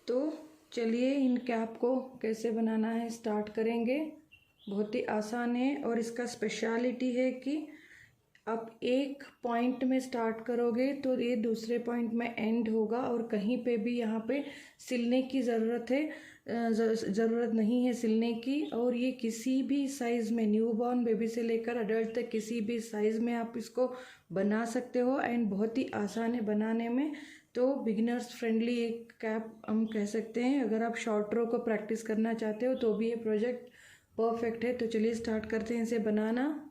तो चलिए इन कैप को कैसे बनाना है स्टार्ट करेंगे। बहुत ही आसान है और इसका स्पेशलिटी है कि आप एक पॉइंट में स्टार्ट करोगे तो ये दूसरे पॉइंट में एंड होगा और कहीं पे भी यहाँ पे सिलने की ज़रूरत नहीं है सिलने की। और ये किसी भी साइज़ में न्यूबॉर्न बेबी से लेकर अडल्ट तक किसी भी साइज़ में आप इसको बना सकते हो एंड बहुत ही आसान है बनाने में। तो बिगिनर्स फ्रेंडली एक कैप हम कह सकते हैं। अगर आप शॉर्ट रो को प्रैक्टिस करना चाहते हो तो भी ये प्रोजेक्ट परफेक्ट है। तो चलिए स्टार्ट करते हैं इसे बनाना।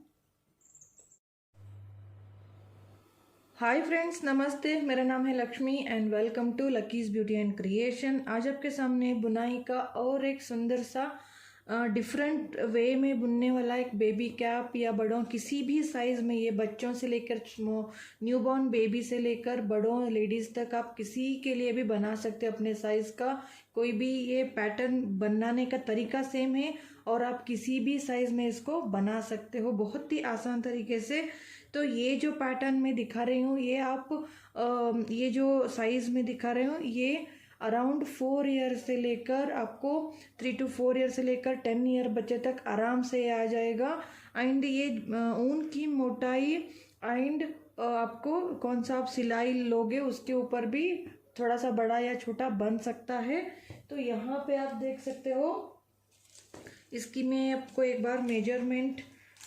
हाय फ्रेंड्स, नमस्ते। मेरा नाम है Lakshmi and welcome to Lucky's beauty and creation. आज आपके सामने बुनाई का और एक सुंदर सा डिफरेंट वे में बुनने वाला एक बेबी कैप या बड़ों किसी भी साइज़ में, ये बच्चों से लेकर न्यूबॉर्न बेबी से लेकर बड़ों लेडीज़ तक आप किसी के लिए भी बना सकते हो अपने साइज़ का कोई भी। ये पैटर्न बनाने का तरीका सेम है और आप किसी भी साइज़ में इसको बना सकते हो बहुत ही आसान तरीके से। तो ये जो पैटर्न में दिखा रही हूँ ये आप ये जो साइज़ में दिखा रही हूँ ये अराउंड 4 ईयर से लेकर आपको 3 to 4 ईयर से लेकर 10 ईयर बच्चे तक आराम से आ जाएगा। एंड ये ऊन की मोटाई एंड आपको कौन सा आप सिलाई लोगे उसके ऊपर भी थोड़ा सा बड़ा या छोटा बन सकता है। तो यहाँ पे आप देख सकते हो, इसकी मैं आपको एक बार मेजरमेंट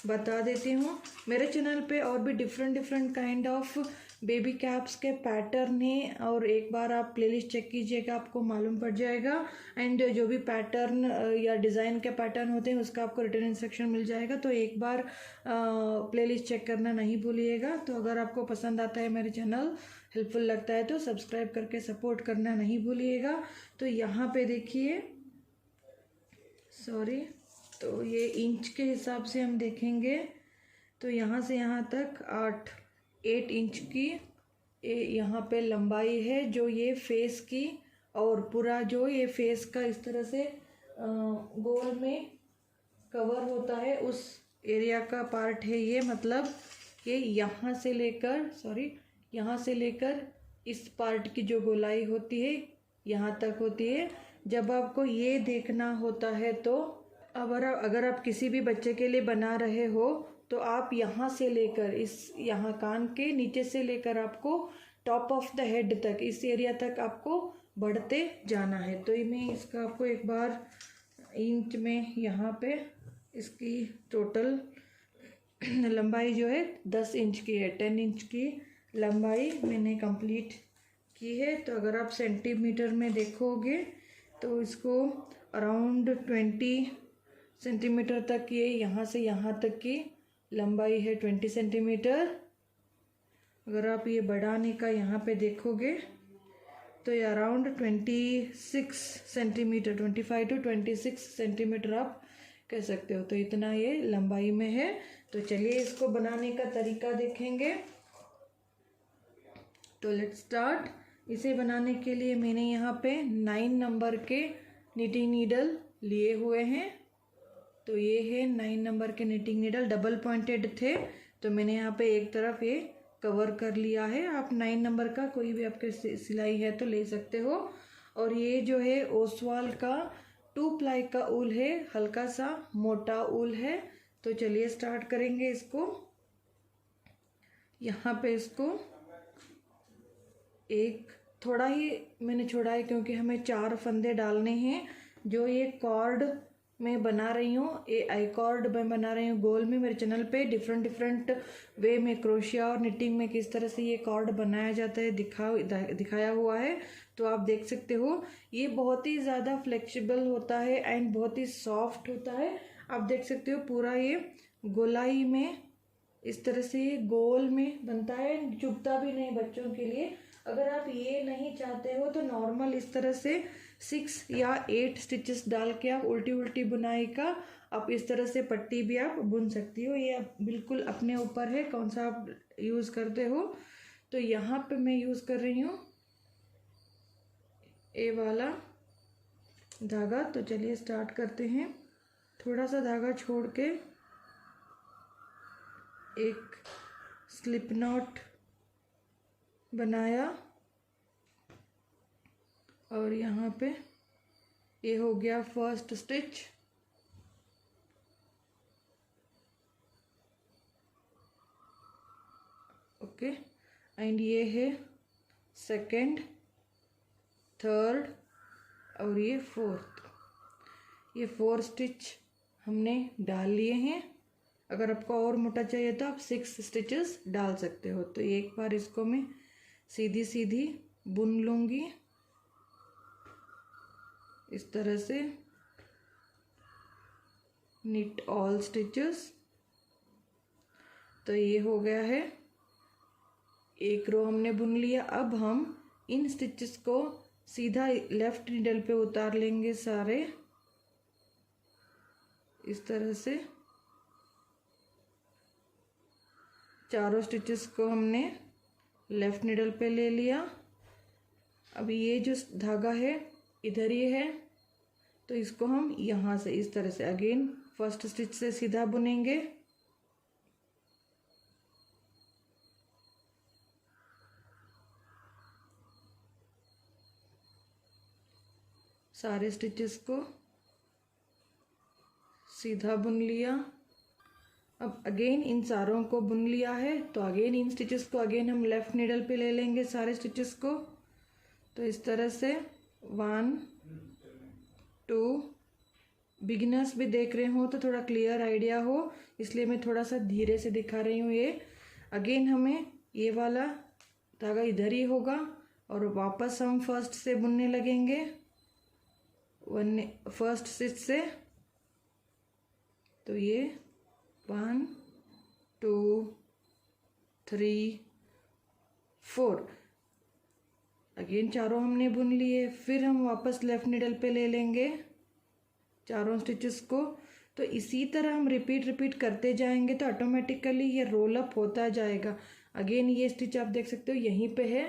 बता देती हूँ। मेरे चैनल पे और भी different kind of baby caps के पैटर्न हैं और एक बार आप प्लेलिस्ट चेक कीजिएगा, आपको मालूम पड़ जाएगा। एंड जो भी पैटर्न या डिज़ाइन के पैटर्न होते हैं उसका आपको रिटर्न इंस्ट्रक्शन मिल जाएगा। तो एक बार प्लेलिस्ट चेक करना नहीं भूलिएगा। तो अगर आपको पसंद आता है, मेरे चैनल हेल्पफुल लगता है तो सब्सक्राइब करके सपोर्ट करना नहीं भूलिएगा। तो यहाँ पे देखिए, तो ये इंच के हिसाब से हम देखेंगे तो यहाँ से यहाँ तक 8 इंच की यहाँ पे लंबाई है जो ये फेस की, और पूरा जो ये फेस का इस तरह से गोल में कवर होता है उस एरिया का पार्ट है ये। मतलब ये यहाँ से लेकर इस पार्ट की जो गोलाई होती है यहाँ तक होती है। जब आपको ये देखना होता है तो अगर आप किसी भी बच्चे के लिए बना रहे हो तो आप यहाँ से लेकर इस यहाँ कान के नीचे से लेकर आपको टॉप ऑफ द हेड तक इस एरिया तक आपको बढ़ते जाना है। तो मैं इसका आपको एक बार इंच में यहाँ पे इसकी टोटल लंबाई जो है 10 इंच की है। 10 इंच की लंबाई मैंने कंप्लीट की है। तो अगर आप सेंटीमीटर में देखोगे तो इसको अराउंड 20 सेंटीमीटर तक ये यहाँ से यहाँ तक की लंबाई है 20 सेंटीमीटर। अगर आप ये बढ़ाने का यहाँ पे देखोगे तो ये अराउंड 26 सेंटीमीटर 25 to 26 सेंटीमीटर आप कह सकते हो। तो इतना ये लंबाई में है। तो चलिए इसको बनाने का तरीका देखेंगे। तो लेट्स स्टार्ट। इसे बनाने के लिए मैंने यहाँ पे 9 नंबर के निटिंग नीडल लिए हुए हैं। तो ये है 9 नंबर के निटिंग नीडल, डबल पॉइंटेड थे तो मैंने यहाँ पे एक तरफ ये कवर कर लिया है। आप 9 नंबर का कोई भी आपके सिलाई है तो ले सकते हो। और ये जो है ओसवाल का 2 प्लाई का ऊल है, हल्का सा मोटा ऊल है। तो चलिए स्टार्ट करेंगे इसको। यहाँ पे इसको एक थोड़ा ही मैंने छोड़ा है क्योंकि हमें 4 फंदे डालने हैं। जो ये कॉर्ड मैं बना रही हूँ, ये आई कॉर्ड मैं बना रही हूँ गोल में। मेरे चैनल पे डिफरेंट वे में क्रोशिया और निटिंग में किस तरह से ये कॉर्ड बनाया जाता है दिखाया हुआ है। तो आप देख सकते हो ये बहुत ही ज़्यादा फ्लेक्सिबल होता है एंड बहुत ही सॉफ्ट होता है। आप देख सकते हो पूरा ये गोलाई में इस तरह से ये गोल में बनता है, चुभता भी नहीं बच्चों के लिए। अगर आप ये नहीं चाहते हो तो नॉर्मल इस तरह से 6 या 8 स्टिचेस डाल के आप उल्टी बुनाई का आप इस तरह से पट्टी भी आप बुन सकती हो। ये बिल्कुल अपने ऊपर है कौन सा आप यूज़ करते हो। तो यहाँ पे मैं यूज़ कर रही हूँ ये वाला धागा। तो चलिए स्टार्ट करते हैं। थोड़ा सा धागा छोड़ के एक स्लिप नॉट बनाया और यहाँ पे ये हो गया फर्स्ट स्टिच। ओके, एंड ये है सेकंड, थर्ड और ये फोर्थ। ये 4 स्टिच हमने डाल लिए हैं। अगर आपको और मोटा चाहिए तो आप 6 स्टिचेस डाल सकते हो। तो एक बार इसको मैं सीधी सीधी बुन लूँगी इस तरह से, निट ऑल स्टिचेस। तो ये हो गया है, एक रो हमने बुन लिया। अब हम इन स्टिचेस को सीधा लेफ्ट नीडल पे उतार लेंगे सारे इस तरह से। चारों स्टिचेस को हमने लेफ्ट नीडल पे ले लिया। अब ये जो धागा है इधर ही है, तो इसको हम यहाँ से इस तरह से अगेन फर्स्ट स्टिच से सीधा बुनेंगे। सारे स्टिचेस को सीधा बुन लिया। अब अगेन इन चारों को बुन लिया है, तो अगेन इन स्टिचेस को अगेन हम लेफ्ट नीडल पे ले लेंगे सारे स्टिचेस को। तो इस तरह से 1 2, बिगिनर्स भी देख रहे हो तो थोड़ा क्लियर आइडिया हो, इसलिए मैं थोड़ा सा धीरे से दिखा रही हूँ। ये अगेन हमें ये वाला धागा इधर ही होगा और वापस हम फर्स्ट से बुनने लगेंगे, फर्स्ट स्टिच से। तो ये 1 2 3 4 अगेन चारों हमने बुन लिए। फिर हम वापस लेफ्ट निडल पे ले लेंगे चारों स्टिचेस को। तो इसी तरह हम रिपीट करते जाएंगे तो ऑटोमेटिकली ये रोल अप होता जाएगा। अगेन ये स्टिच आप देख सकते हो यहीं पे है।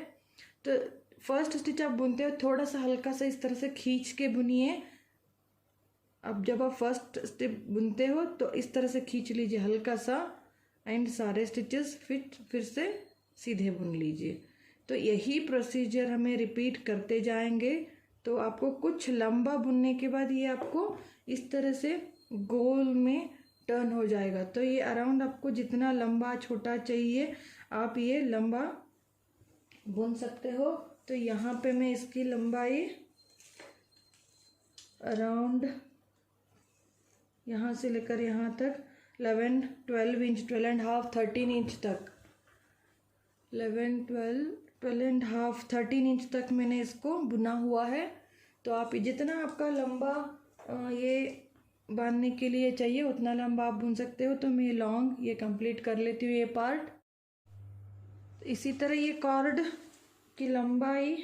तो फर्स्ट स्टिच आप बुनते हो थोड़ा सा हल्का सा इस तरह से खींच के बुनिए। अब जब आप फर्स्ट स्टिच बुनते हो तो इस तरह से खींच लीजिए हल्का सा, एंड सारे स्टिचेस फिर से सीधे बुन लीजिए। तो यही प्रोसीजर हमें रिपीट करते जाएंगे। तो आपको कुछ लंबा बुनने के बाद ये आपको इस तरह से गोल में टर्न हो जाएगा। तो ये अराउंड आपको जितना लंबा छोटा चाहिए आप ये लंबा बुन सकते हो। तो यहाँ पे मैं इसकी लंबाई अराउंड यहाँ से लेकर यहाँ तक 11 12 इंच, 12 एंड हाफ 13 इंच तक, 11 12 एंड हाफ 13 इंच तक मैंने इसको बुना हुआ है। तो आप जितना आपका लंबा ये बांधने के लिए चाहिए उतना लंबा आप बुन सकते हो। तो मैं लॉन्ग ये कंप्लीट कर लेती हूँ ये पार्ट। इसी तरह ये कॉर्ड की लंबाई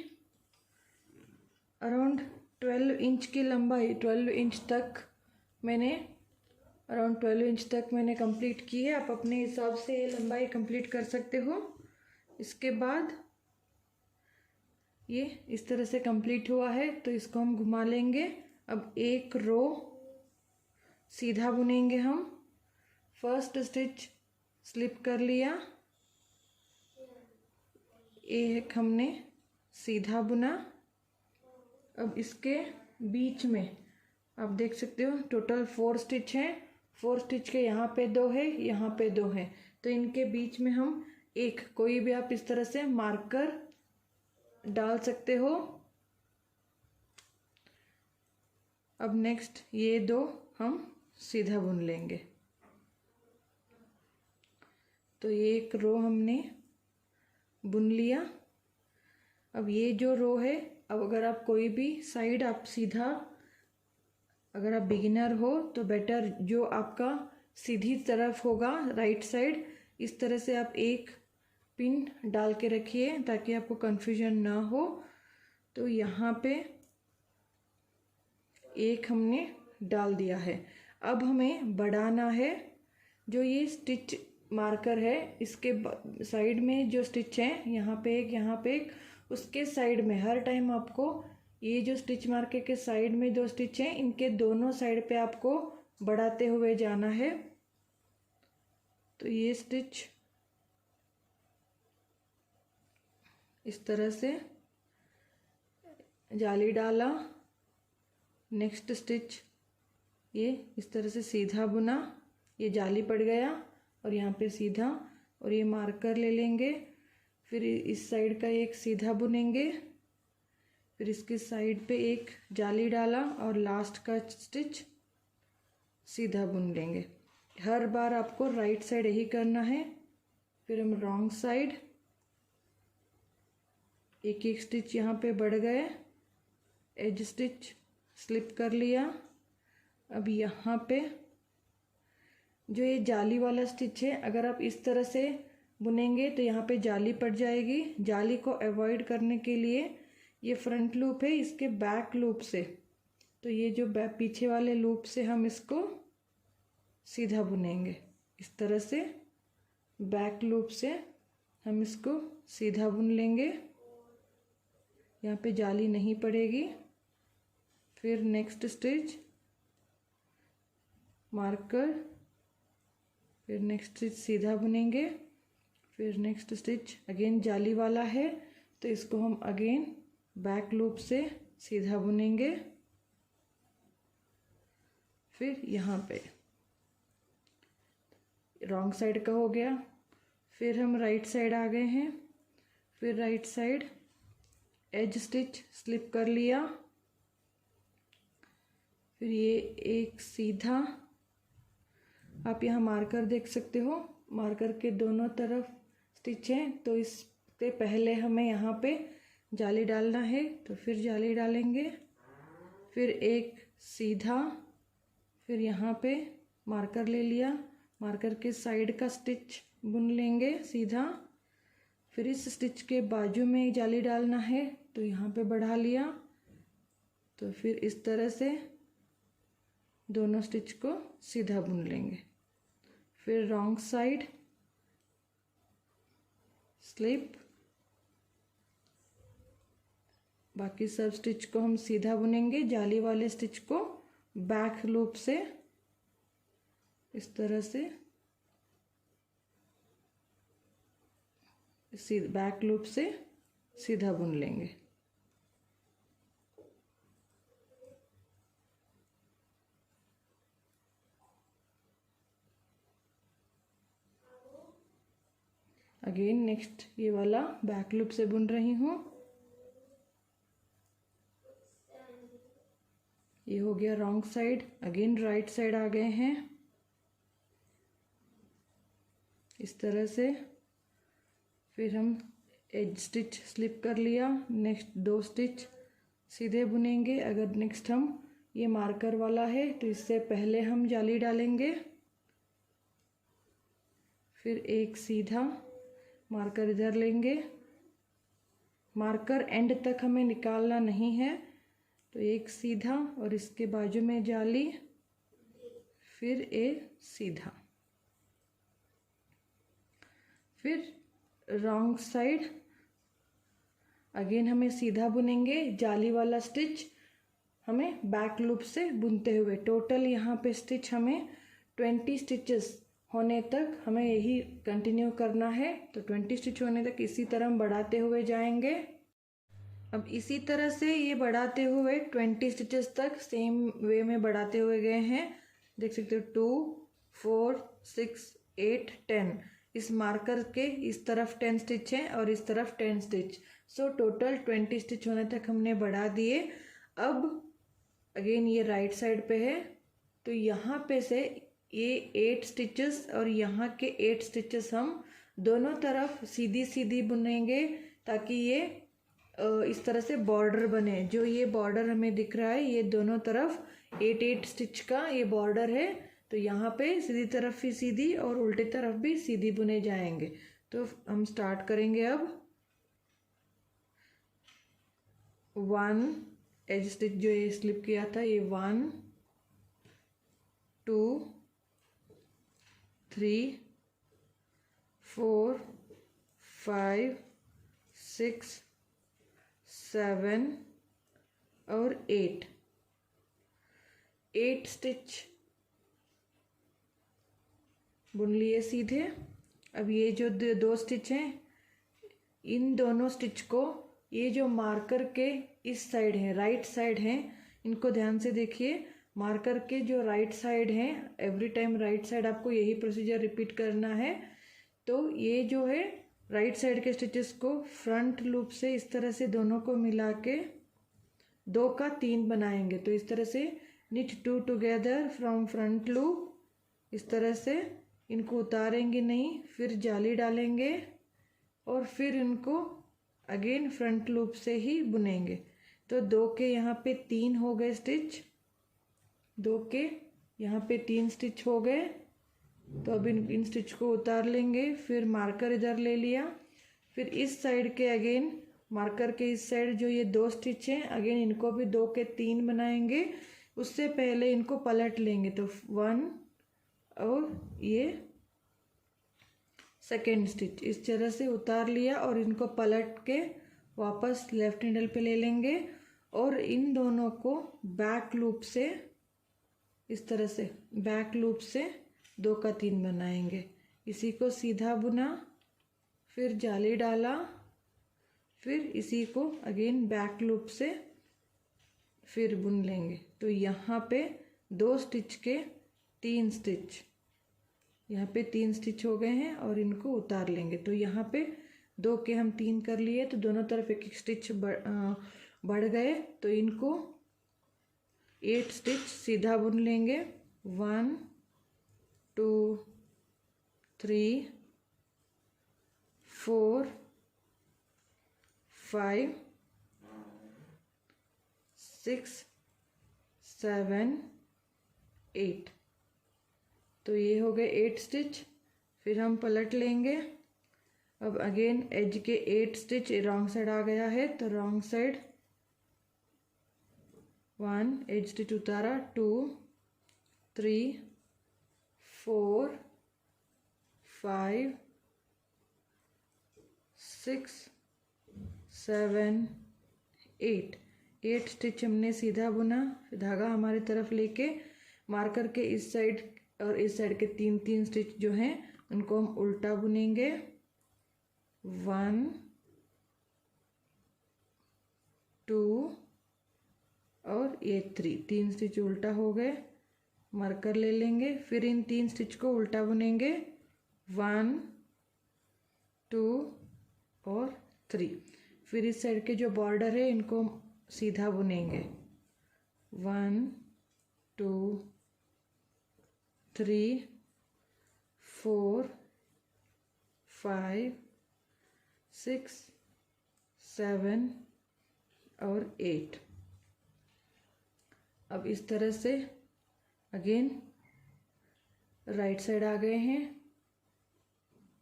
अराउंड 12 इंच की लंबाई, 12 इंच तक मैंने अराउंड 12 इंच तक मैंने कंप्लीट की है। आप अपने हिसाब से ये लंबाई कंप्लीट कर सकते हो। इसके बाद ये इस तरह से कंप्लीट हुआ है तो इसको हम घुमा लेंगे। अब एक रो सीधा बुनेंगे हम। फर्स्ट स्टिच स्लिप कर लिया, एक हमने सीधा बुना। अब इसके बीच में आप देख सकते हो टोटल 4 स्टिच हैं। 4 स्टिच के यहाँ पे 2 है, यहाँ पे 2 है। तो इनके बीच में हम एक कोई भी आप इस तरह से मार्कर डाल सकते हो। अब नेक्स्ट ये 2 हम सीधा बुन लेंगे। तो ये एक रो हमने बुन लिया। अब ये जो रो है, अब अगर आप कोई भी साइड आप सीधा, अगर आप बिगिनर हो तो बेटर जो आपका सीधी तरफ होगा राइट साइड, इस तरह से आप एक पिन डाल के रखिए ताकि आपको कंफ्यूजन ना हो। तो यहाँ पे एक हमने डाल दिया है। अब हमें बढ़ाना है। जो ये स्टिच मार्कर है इसके साइड में जो स्टिच है, यहाँ पे एक, यहाँ पे एक, उसके साइड में हर टाइम आपको ये जो स्टिच मार्कर के साइड में 2 स्टिच हैं इनके दोनों साइड पे आपको बढ़ाते हुए जाना है। तो ये स्टिच इस तरह से जाली डाला, नेक्स्ट स्टिच ये इस तरह से सीधा बुना, ये जाली पड़ गया और यहाँ पे सीधा, और ये मार्कर ले लेंगे, फिर इस साइड का एक सीधा बुनेंगे, फिर इसके साइड पे एक जाली डाला और लास्ट का स्टिच सीधा बुन लेंगे। हर बार आपको राइट साइड यही करना है। फिर हम रॉन्ग साइड, एक एक स्टिच यहाँ पे बढ़ गए, एज स्टिच स्लिप कर लिया। अब यहाँ पे जो ये जाली वाला स्टिच है, अगर आप इस तरह से बुनेंगे तो यहाँ पे जाली पड़ जाएगी। जाली को अवॉइड करने के लिए ये फ्रंट लूप है, इसके बैक लूप से, तो ये जो पीछे वाले लूप से हम इसको सीधा बुनेंगे। इस तरह से बैक लूप से हम इसको सीधा बुन लेंगे, यहाँ पे जाली नहीं पड़ेगी। फिर नेक्स्ट स्टिच मार्कर, फिर नेक्स्ट स्टिच सीधा बुनेंगे, फिर नेक्स्ट स्टिच अगेन जाली वाला है तो इसको हम अगेन बैक लूप से सीधा बुनेंगे। फिर यहाँ पे रॉन्ग साइड का हो गया। फिर हम राइट साइड आ गए हैं, फिर right side as stitch slip कर लिया, फिर ये एक सीधा, आप यहाँ मार्कर देख सकते हो, मार्कर के दोनों तरफ स्टिच है, तो इससे पहले हमें यहाँ पे जाली डालना है, तो फिर जाली डालेंगे, फिर एक सीधा, फिर यहाँ पे मार्कर ले लिया, मार्कर के साइड का स्टिच बुन लेंगे सीधा, फिर इस स्टिच के बाजू में जाली डालना है तो यहाँ पे बढ़ा लिया, तो फिर इस तरह से दोनों स्टिच को सीधा बुन लेंगे। फिर रॉन्ग साइड स्लिप, बाकी सब स्टिच को हम सीधा बुनेंगे, जाली वाले स्टिच को बैक लूप से इस तरह से बैक लूप से सीधा बुन लेंगे। अगेन नेक्स्ट ये वाला बैक लूप से बुन रही हूँ। ये हो गया wrong side, again right side आ गए हैं इस तरह से। फिर हम एज स्टिच स्लिप कर लिया, नेक्स्ट दो स्टिच सीधे बुनेंगे। अगर नेक्स्ट हम ये मार्कर वाला है तो इससे पहले हम जाली डालेंगे, फिर एक सीधा, मार्कर इधर लेंगे, मार्कर एंड तक हमें निकालना नहीं है, तो एक सीधा और इसके बाजू में जाली, फिर एक सीधा, फिर रॉन्ग साइड अगेन हमें सीधा बुनेंगे, जाली वाला स्टिच हमें बैक लूप से बुनते हुए, टोटल यहाँ पे स्टिच हमें 20 स्टिचेस होने तक हमें यही कंटिन्यू करना है। तो 20 स्टिच होने तक इसी तरह हम बढ़ाते हुए जाएंगे। अब इसी तरह से ये बढ़ाते हुए 20 स्टिचेस तक सेम वे में बढ़ाते हुए गए हैं। देख सकते हो 2, 4, 6, 8, 10, इस मार्कर के इस तरफ 10 स्टिच हैं और इस तरफ 10 स्टिच, सो टोटल 20 स्टिच होने तक हमने बढ़ा दिए। अब अगेन ये राइट साइड पे है, तो यहाँ पे से ये 8 स्टिचेस और यहाँ के 8 स्टिचेस हम दोनों तरफ सीधी सीधी बुनेंगे, ताकि ये इस तरह से बॉर्डर बने। जो ये बॉर्डर हमें दिख रहा है, ये दोनों तरफ 8 स्टिच का ये बॉर्डर है, तो यहाँ पे सीधी तरफ भी सीधी और उल्टी तरफ भी सीधी बुने जाएंगे। तो हम स्टार्ट करेंगे अब। 1 एज स्टिच जो ये स्लिप किया था, ये 1, 2, 3, 4, 5, 6, 7 और 8 स्टिच बुन लिए सीधे। अब ये जो दो स्टिच हैं, इन दोनों स्टिच को ये जो मार्कर के इस साइड है, राइट साइड है, इनको ध्यान से देखिए। मार्कर के जो राइट साइड है, एवरी टाइम राइट साइड आपको यही प्रोसीजर रिपीट करना है। तो ये जो है राइट साइड के स्टिचेस को फ्रंट लूप से इस तरह से दोनों को मिला के 2 का 3 बनाएंगे। तो इस तरह से knit 2 together from front loop, इस तरह से इनको उतारेंगे नहीं, फिर जाली डालेंगे और फिर इनको अगेन फ्रंट लूप से ही बुनेंगे। तो 2 के यहाँ पे 3 हो गए स्टिच, 2 के यहाँ पे 3 स्टिच हो गए। तो अब इन स्टिच को उतार लेंगे, फिर मार्कर इधर ले लिया, फिर इस साइड के अगेन मार्कर के इस साइड जो ये 2 स्टिच हैं, अगेन इनको भी 2 के 3 बनाएंगे। उससे पहले इनको पलट लेंगे, तो 1 और ये सेकेंड स्टिच इस तरह से उतार लिया और इनको पलट के वापस लेफ्ट हैंडल पे ले लेंगे और इन दोनों को बैक लूप से इस तरह से बैक लूप से 2 का 3 बनाएंगे। इसी को सीधा बुना, फिर जाली डाला, फिर इसी को अगेन बैक लूप से फिर बुन लेंगे। तो यहाँ पे 2 स्टिच के 3 स्टिच, यहाँ पे 3 स्टिच हो गए हैं और इनको उतार लेंगे। तो यहाँ पे 2 के हम 3 कर लिए, तो दोनों तरफ एक एक स्टिच बढ़ गए। तो इनको 8 स्टिच सीधा बुन लेंगे। 1 2 3 4 5 6 7 8। तो ये हो गए 8 स्टिच। फिर हम पलट लेंगे। अब अगेन एज के 8 स्टिच रॉन्ग साइड आ गया है, तो रॉन्ग साइड 1 एज स्टिच उतारा, 2 3 4 5 6 7 8 स्टिच हमने सीधा बुना। धागा हमारी तरफ लेके मार्कर के इस साइड और इस साइड के 3 स्टिच जो हैं उनको हम उल्टा बुनेंगे। 1 2 और ये 3 स्टिच उल्टा हो गए। मार्कर ले लेंगे, फिर इन 3 स्टिच को उल्टा बुनेंगे। 1 2 और 3। फिर इस साइड के जो बॉर्डर है इनको हम सीधा बुनेंगे। 1 2 3 4 5 6 7 और 8। अब इस तरह से अगेन राइट साइड आ गए हैं।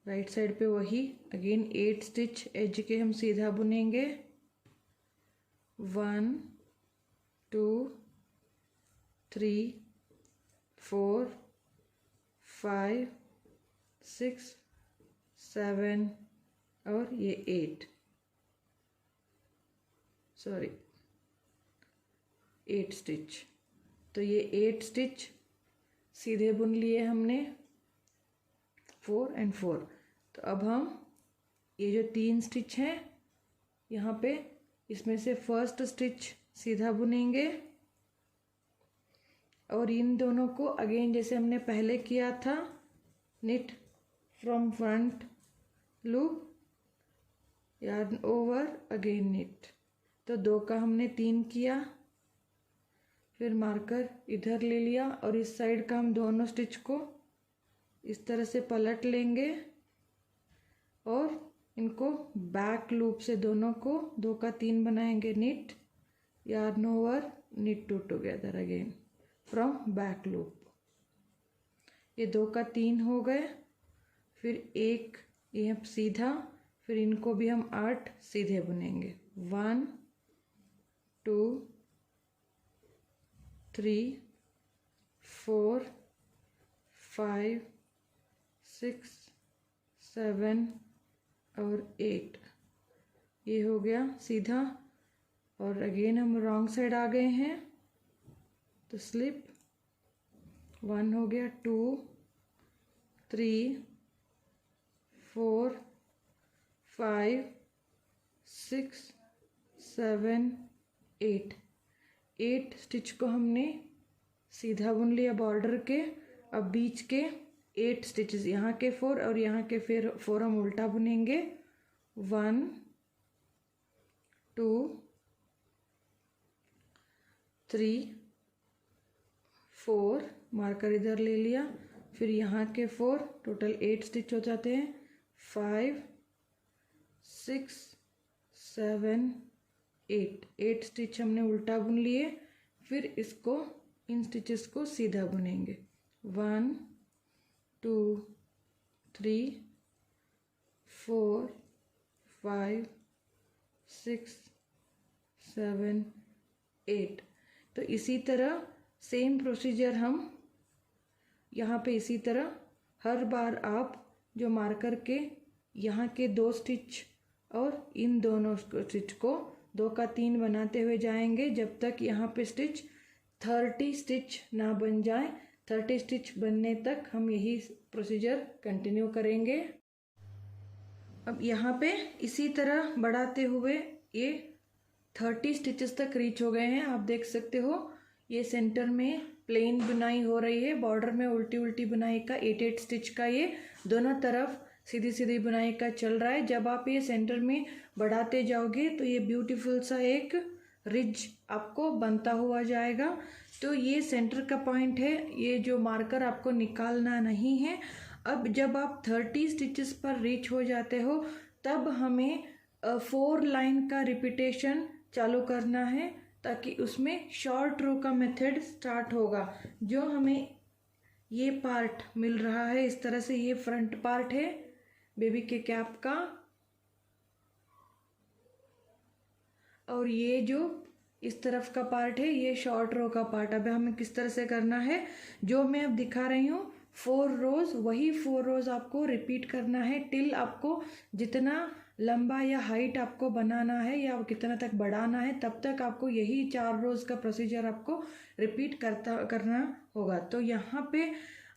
राइट साइड पे वही अगेन 8 स्टिच एज के हम सीधा बुनेंगे। 1 2 3 4 5 6 7 और ये 8 स्टिच। तो ये 8 स्टिच सीधे बुन लिए हमने, 4 और 4। तो अब हम ये जो 3 स्टिच हैं यहाँ पे, इसमें से फर्स्ट स्टिच सीधा बुनेंगे और इन दोनों को अगेन जैसे हमने पहले किया था, knit from front loop, yarn over, again knit। तो 2 का हमने 3 किया, फिर मार्कर इधर ले लिया और इस साइड का हम दोनों स्टिच को इस तरह से पलट लेंगे और इनको बैक लूप से दोनों को 2 का 3 बनाएंगे। knit yarn over, knit 2 together again from back loop. ये 2 का 3 हो गए। फिर एक ये सीधा, फिर इनको भी हम 8 सीधे बुनेंगे। 1 2 3 4 5 6 7 और 8। ये हो गया सीधा और अगेन हम रॉन्ग साइड आ गए हैं, तो स्लिप 1 हो गया, 2 3 4 5 6 7 8 8 स्टिच को हमने सीधा बुन लिया बॉर्डर के। अब बीच के 8 स्टिचेस, यहाँ के 4 और यहाँ के फिर 4 हम उल्टा बुनेंगे। 1 2 3 4, मार्कर इधर ले लिया, फिर यहाँ के 4, टोटल 8 स्टिच हो जाते हैं। 5 6 7 8, 8 स्टिच हमने उल्टा बुन लिए। फिर इसको, इन स्टिचेस को सीधा बुनेंगे। 1 2 3 4 5 6 7 8। तो इसी तरह सेम प्रोसीजर हम यहाँ पे इसी तरह हर बार आप जो मार्कर के यहाँ के 2 स्टिच और इन दोनों स्टिच को 2 का 3 बनाते हुए जाएंगे जब तक यहाँ पे स्टिच 30 स्टिच ना बन जाए। 30 स्टिच बनने तक हम यही प्रोसीजर कंटिन्यू करेंगे। अब यहाँ पे इसी तरह बढ़ाते हुए ये 30 स्टिचेस तक रीच हो गए हैं। आप देख सकते हो ये सेंटर में प्लेन बुनाई हो रही है, बॉर्डर में उल्टी उल्टी बुनाई का 8 स्टिच का ये दोनों तरफ सीधी सीधी बुनाई का चल रहा है। जब आप ये सेंटर में बढ़ाते जाओगे तो ये ब्यूटीफुल सा एक रिज आपको बनता हुआ जाएगा। तो ये सेंटर का पॉइंट है, ये जो मार्कर आपको निकालना नहीं है। अब जब आप 30 स्टिचेस पर रीच हो जाते हो तब हमें 4 लाइन का रिपीटेशन चालू करना है, ताकि उसमें शॉर्ट रो का मेथड स्टार्ट होगा। जो हमें ये पार्ट मिल रहा है इस तरह से, ये फ्रंट पार्ट है बेबी के कैप का, और ये जो इस तरफ का पार्ट है ये शॉर्ट रो का पार्ट। अब हमें किस तरह से करना है, जो मैं अब दिखा रही हूँ 4 रोज, वही 4 रोज आपको रिपीट करना है टिल आपको जितना लंबा या हाइट आपको बनाना है या कितना तक बढ़ाना है, तब तक आपको यही 4 रोज का प्रोसीजर आपको रिपीट करना होगा। तो यहाँ पे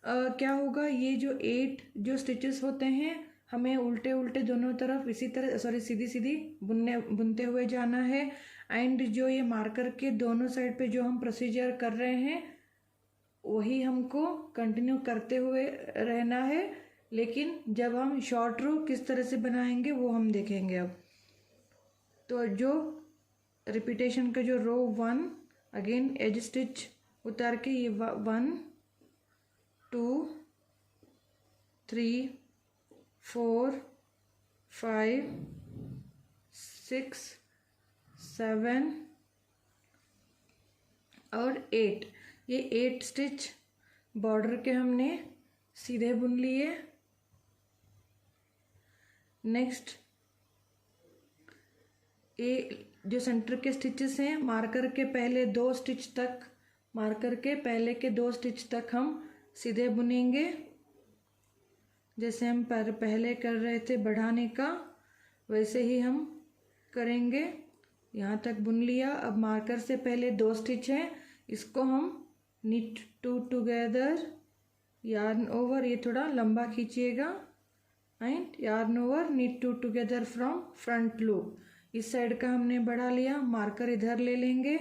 क्या होगा, ये जो 8 जो स्टिचेस होते हैं हमें उल्टे उल्टे दोनों तरफ इसी तरह सीधी सीधी बुनते हुए जाना है। एंड जो ये मार्कर के दोनों साइड पे जो हम प्रोसीजर कर रहे हैं वही हमको कंटिन्यू करते हुए रहना है। लेकिन जब हम शॉर्ट रो किस तरह से बनाएंगे वो हम देखेंगे अब। तो जो रिपीटेशन का जो रो 1, अगेन एज स्टिच उतार के ये 1 2 3 4 5 6 7 और 8, ये 8 स्टिच बॉर्डर के हमने सीधे बुन लिए। नेक्स्ट ये जो सेंटर के स्टिचेस हैं मार्कर के पहले 2 स्टिच तक, मार्कर के पहले के 2 स्टिच तक हम सीधे बुनेंगे, जैसे हम पहले कर रहे थे बढ़ाने का वैसे ही हम करेंगे। यहाँ तक बुन लिया। अब मार्कर से पहले 2 स्टिच हैं, इसको हम knit 2 टुगेदर, yarn ओवर, ये थोड़ा लंबा खींचिएगा, and yarn over, knit 2 together from front loop. इस साइड का हमने बढ़ा लिया, मार्कर इधर ले लेंगे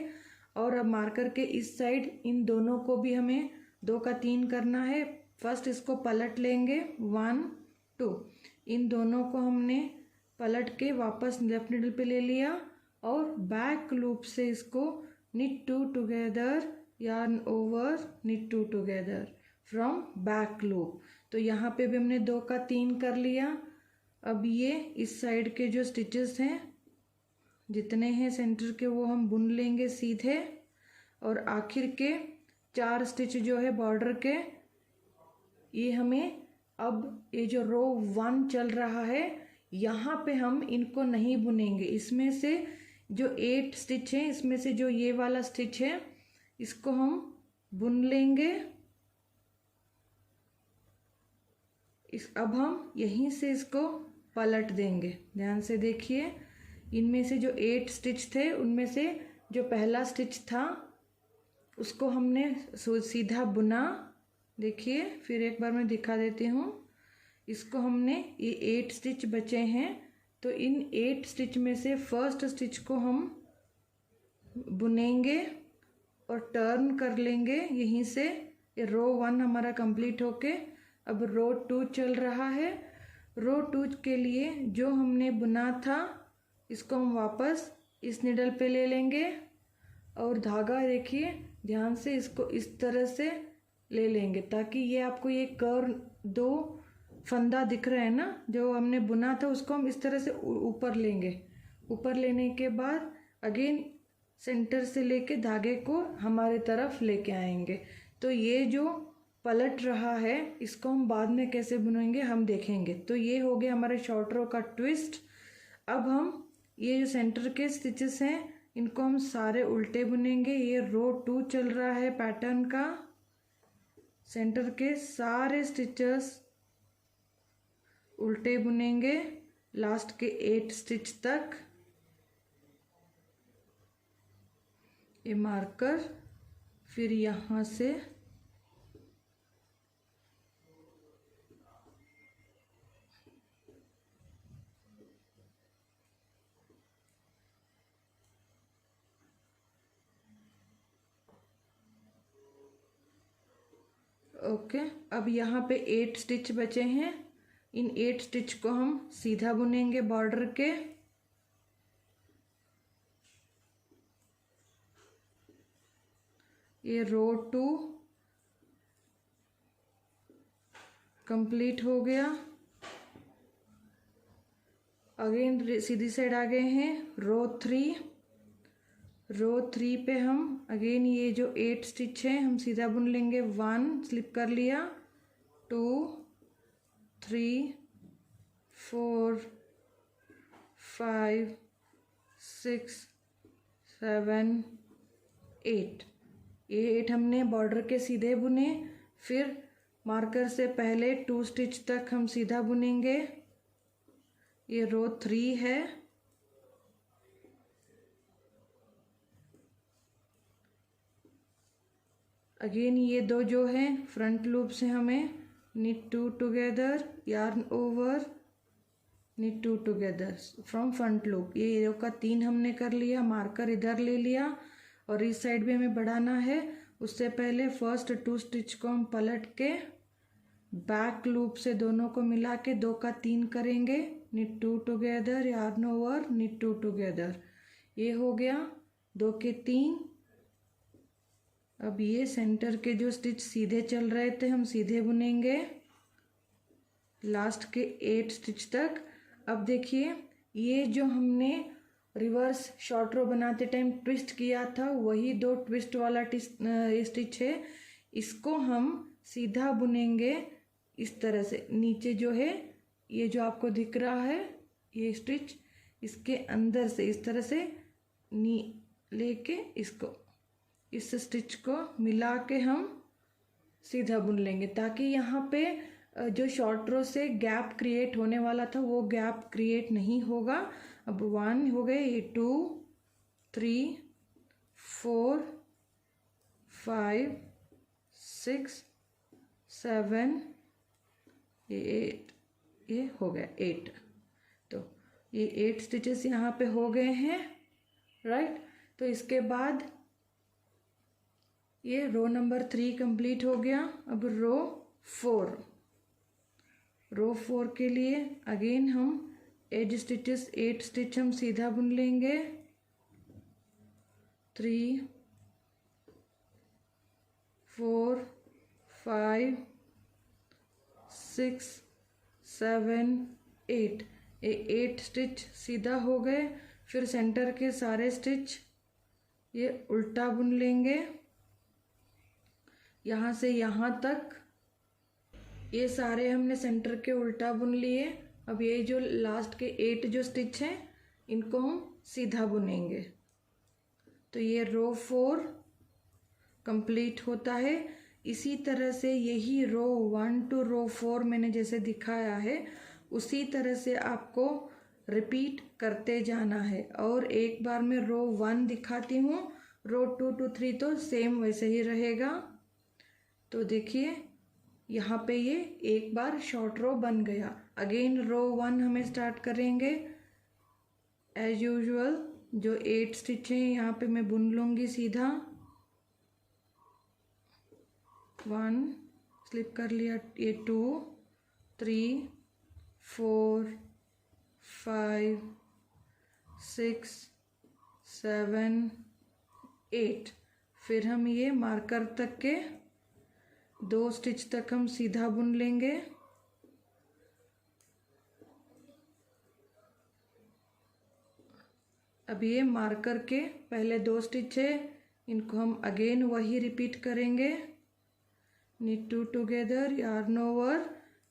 और अब मार्कर के इस साइड इन दोनों को भी हमें 2 का 3 करना है। फर्स्ट इसको पलट लेंगे 1 2, इन दोनों को हमने पलट के वापस लेफ्ट नीडल पे ले लिया और बैक लूप से इसको knit 2 together, yarn over, knit 2 together from back loop. तो यहाँ पे भी हमने 2 का 3 कर लिया। अब ये इस साइड के जो स्टिचेस हैं जितने हैं सेंटर के वो हम बुन लेंगे सीधे, और आखिर के 4 स्टिच जो है बॉर्डर के ये हमें, अब ये जो रो 1 चल रहा है यहाँ पे हम इनको नहीं बुनेंगे। इसमें से जो 8 स्टिच हैं इसमें से जो ये वाला स्टिच है इसको हम बुन लेंगे। अब हम यहीं से इसको पलट देंगे। ध्यान से देखिए, इनमें से जो 8 स्टिच थे उनमें से जो पहला स्टिच था उसको हमने सीधा बुना। देखिए फिर एक बार मैं दिखा देती हूँ, इसको हमने, ये 8 स्टिच बचे हैं तो इन 8 स्टिच में से फर्स्ट स्टिच को हम बुनेंगे और टर्न कर लेंगे यहीं से। ये रो 1 हमारा कंप्लीट होके अब रो 2 चल रहा है। रो 2 के लिए जो हमने बुना था इसको हम वापस इस निडल पे ले लेंगे और धागा देखिए ध्यान से इसको इस तरह से ले लेंगे ताकि ये आपको ये कर्व 2 फंदा दिख रहा है ना, जो हमने बुना था उसको हम इस तरह से ऊपर लेंगे। ऊपर लेने के बाद अगेन सेंटर से लेके धागे को हमारे तरफ लेके आएंगे। तो ये जो पलट रहा है इसको हम बाद में कैसे बुनेंगे हम देखेंगे। तो ये हो गया हमारे शॉर्ट रो का ट्विस्ट। अब हम ये जो सेंटर के स्टिचेस हैं इनको हम सारे उल्टे बुनेंगे। ये रो 2 चल रहा है पैटर्न का। सेंटर के सारे स्टिचेस उल्टे बुनेंगे लास्ट के 8 स्टिच तक। ये मार्कर फिर यहाँ से ओके। अब यहाँ पे 8 स्टिच बचे हैं। इन 8 स्टिच को हम सीधा बुनेंगे बॉर्डर के। ये रो 2 कंप्लीट हो गया। अगेन सीधी साइड आ गए हैं रो 3। रो 3 पे हम अगेन ये जो 8 स्टिच है हम सीधा बुन लेंगे। 1 स्लिप कर लिया, 2 3 4 5 6 7 8। ये 8 हमने बॉर्डर के सीधे बुने। फिर मार्कर से पहले 2 स्टिच तक हम सीधा बुनेंगे। ये रो 3 है। अगेन ये 2 जो हैं फ्रंट लूप से हमें knit 2 together, yarn over, knit 2 together from front loop. ये रो का 3 हमने कर लिया। मार्कर इधर ले लिया और इस साइड भी हमें बढ़ाना है। उससे पहले फर्स्ट 2 स्टिच को हम पलट के बैक लूप से दोनों को मिला के 2 का 3 करेंगे। knit 2 together, yarn over, knit 2 together. ये हो गया 2 के 3। अब ये सेंटर के जो स्टिच सीधे चल रहे थे हम सीधे बुनेंगे लास्ट के 8 स्टिच तक। अब देखिए ये जो हमने रिवर्स शॉर्ट रो बनाते टाइम ट्विस्ट किया था वही 2 ट्विस्ट वाला स्टिच है। इसको हम सीधा बुनेंगे इस तरह से। नीचे जो है ये जो आपको दिख रहा है ये स्टिच इसके अंदर से इस तरह से लेके इसको इस स्टिच को मिला के हम सीधा बुन लेंगे ताकि यहाँ पे जो शॉर्ट रो से गैप क्रिएट होने वाला था वो गैप क्रिएट नहीं होगा। अब 1 हो गए, ये 2 3 4 5 6 7 ये 8, ये हो गया 8। तो ये 8 स्टिचेस यहाँ पे हो गए हैं, राइट। तो इसके बाद ये रो नंबर 3 कंप्लीट हो गया। अब रो 4 के लिए अगेन हम एज स्टिचेस 8 स्टिच हम सीधा बुन लेंगे। 3 4 5 6 7 8। ये 8 स्टिच सीधा हो गए। फिर सेंटर के सारे स्टिच ये उल्टा बुन लेंगे यहाँ से यहाँ तक। ये सारे हमने सेंटर के उल्टा बुन लिए। अब ये जो लास्ट के 8 जो स्टिच हैं इनको हम सीधा बुनेंगे। तो ये रो 4 कंप्लीट होता है। इसी तरह से यही रो 1 टू रो 4 मैंने जैसे दिखाया है उसी तरह से आपको रिपीट करते जाना है। और एक बार मैं रो 1 दिखाती हूँ, रो 2 टू 3 तो सेम वैसे ही रहेगा। तो देखिए यहाँ पे ये एक बार शॉर्ट रो बन गया। अगेन रो 1 हमें स्टार्ट करेंगे एज यूजुअल। जो 8 स्टिच है यहाँ पे मैं बुन लूँगी सीधा। 1 स्लिप कर लिया, ये 2 3 4 5 6 7 8। फिर हम ये मार्कर तक के 2 स्टिच तक हम सीधा बुन लेंगे। अब ये मार्कर के पहले 2 स्टिच है, इनको हम अगेन वही रिपीट करेंगे। knit 2 together, yarn over,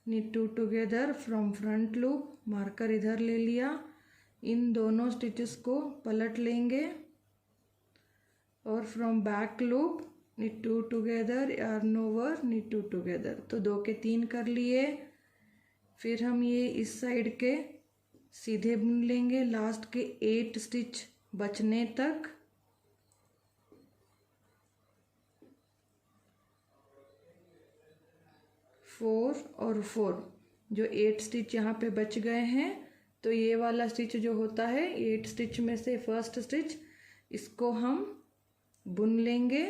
knit 2 together from front loop, marker इधर ले लिया। इन दोनों स्टिचेस को पलट लेंगे और from back loop knit 2 together, yarn over, knit 2 together। तो 2 के 3 कर लिए। फिर हम ये इस साइड के सीधे बुन लेंगे लास्ट के 8 स्टिच बचने तक। फोर और 4 जो 8 स्टिच यहाँ पे बच गए हैं, तो ये वाला स्टिच जो होता है 8 स्टिच में से फर्स्ट स्टिच, इसको हम बुन लेंगे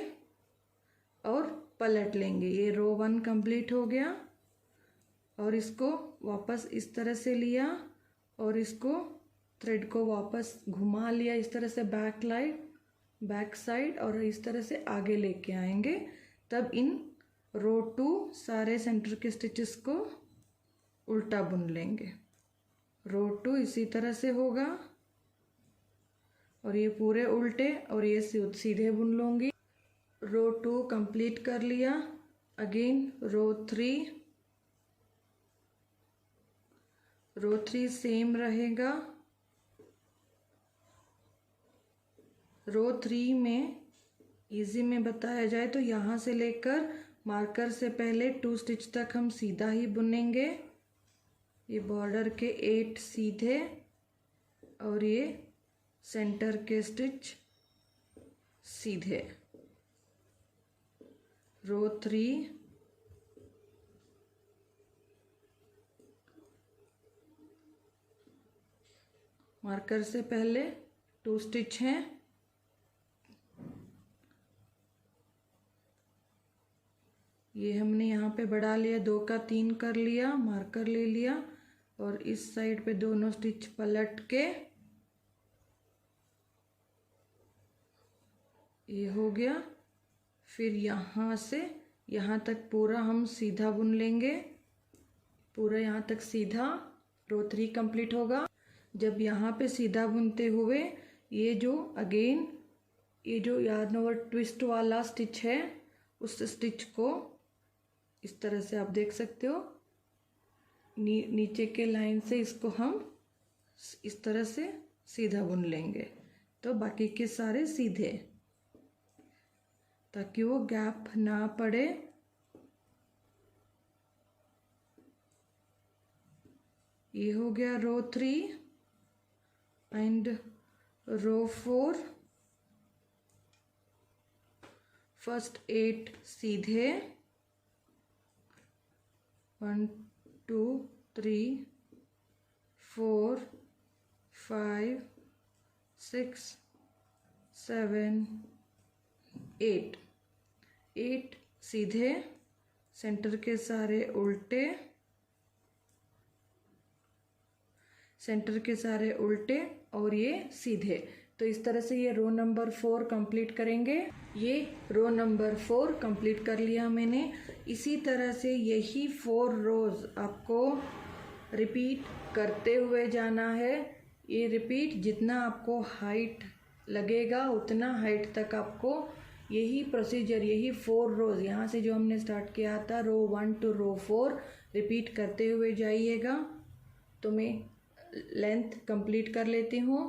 और पलट लेंगे। ये रो 1 कंप्लीट हो गया और इसको वापस इस तरह से लिया और इसको थ्रेड को वापस घुमा लिया इस तरह से बैक साइड और इस तरह से आगे लेके आएंगे। तब इन रो 2 सारे सेंटर के स्टिचेस को उल्टा बुन लेंगे। रो 2 इसी तरह से होगा और ये पूरे उल्टे और ये सीधे बुन लूँगी। रो 2 कंप्लीट कर लिया। अगेन रो 3 सेम रहेगा। रो 3 में इजी में बताया जाए तो यहाँ से लेकर मार्कर से पहले 2 स्टिच तक हम सीधा ही बुनेंगे। ये बॉर्डर के 8 सीधे और ये सेंटर के स्टिच सीधे। रो 3 मार्कर से पहले 2 स्टिच हैं, ये हमने यहाँ पे बढ़ा लिया, 2 का 3 कर लिया, मार्कर ले लिया और इस साइड पे दोनों स्टिच पलट के ये हो गया। फिर यहाँ से यहाँ तक पूरा हम सीधा बुन लेंगे, पूरा यहाँ तक सीधा। रो 3 कंप्लीट होगा। जब यहाँ पे सीधा बुनते हुए ये जो अगेन ये जो यार्न ओवर ट्विस्ट वाला स्टिच है उस स्टिच को इस तरह से आप देख सकते हो, नीचे के लाइन से इसको हम इस तरह से सीधा बुन लेंगे। तो बाकी के सारे सीधे, ताकि वो गैप ना पड़े। ये हो गया रो 3 एंड रो 4। फर्स्ट 8 सीधे, 1 2 3 4 5 6 7 8 सीधे, सेंटर के सारे उल्टे, सेंटर के सारे उल्टे और ये सीधे। तो इस तरह से ये रो नंबर 4 कंप्लीट करेंगे। ये रो नंबर 4 कंप्लीट कर लिया मैंने। इसी तरह से यही 4 रोज आपको रिपीट करते हुए जाना है। ये रिपीट जितना आपको हाइट लगेगा उतना हाइट तक आपको यही प्रोसीजर, यही 4 रोज यहाँ से जो हमने स्टार्ट किया था रो 1 टू रो 4 रिपीट करते हुए जाइएगा। तो मैं लेंथ कंप्लीट कर लेती हूँ।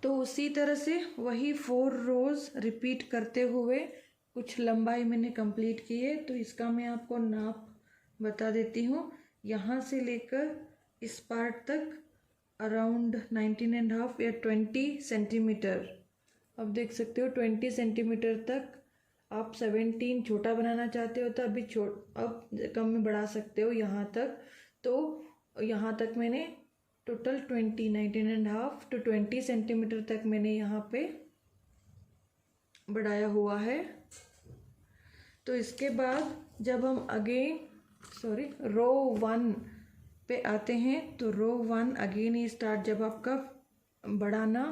तो उसी तरह से वही 4 रोज रिपीट करते हुए कुछ लंबाई मैंने कंप्लीट की है। तो इसका मैं आपको नाप बता देती हूँ। यहाँ से लेकर इस पार्ट तक अराउंड 19.5 या 20 सेंटीमीटर, अब देख सकते हो 20 सेंटीमीटर तक। आप 17 छोटा बनाना चाहते हो तो अभी अब कम में बढ़ा सकते हो यहाँ तक। तो यहाँ तक मैंने टोटल 19.5 to 20 सेंटीमीटर तक मैंने यहाँ पे बढ़ाया हुआ है। तो इसके बाद जब हम रो 1 पे आते हैं तो रो 1 अगेन ही स्टार्ट, जब आपका बढ़ाना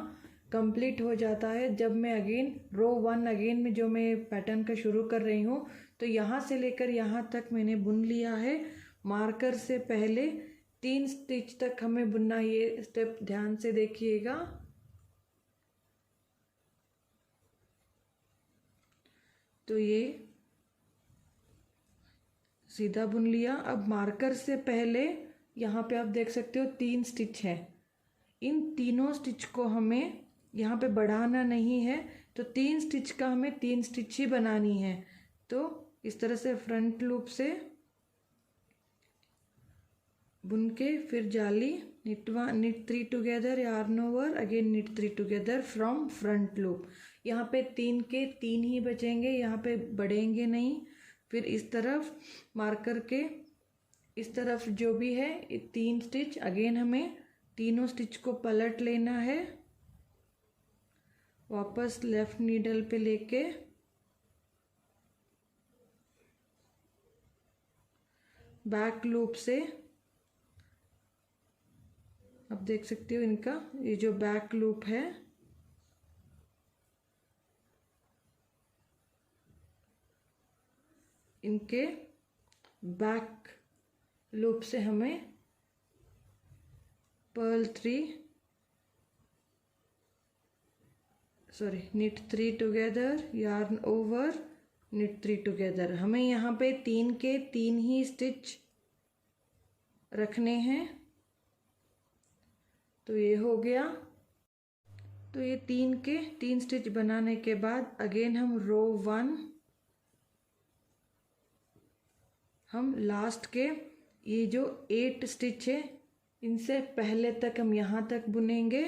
कंप्लीट हो जाता है, जब मैं अगेन रो 1 अगेन में जो मैं पैटर्न का शुरू कर रही हूँ, तो यहाँ से लेकर यहाँ तक मैंने बुन लिया है। मार्कर से पहले 3 स्टिच तक हमें बुनना, ये स्टेप ध्यान से देखिएगा। तो ये सीधा बुन लिया। अब मार्कर से पहले यहाँ पे आप देख सकते हो 3 स्टिच है। इन तीनों स्टिच को हमें यहाँ पे बढ़ाना नहीं है, तो 3 स्टिच का हमें 3 स्टिच ही बनानी है। तो इस तरह से फ्रंट लूप से बुन के फिर जाली, knit 3 together, yarn over, again knit 3 together from front loop. यहाँ पे 3 के 3 ही बचेंगे, यहाँ पे बढ़ेंगे नहीं। फिर इस तरफ मार्कर के इस तरफ जो भी है 3 स्टिच, अगेन हमें तीनों स्टिच को पलट लेना है, वापस लेफ्ट नीडल पे लेके बैक लूप से, आप देख सकते हो इनका ये जो बैक लूप है, इनके बैक लूप से हमें knit 3 together, yarn over, knit 3 together. हमें यहाँ पे 3 के 3 ही स्टिच रखने हैं। तो ये हो गया। तो ये 3 के 3 स्टिच बनाने के बाद अगेन हम रो 1, हम लास्ट के ये जो 8 स्टिच है इनसे पहले तक हम यहाँ तक बुनेंगे।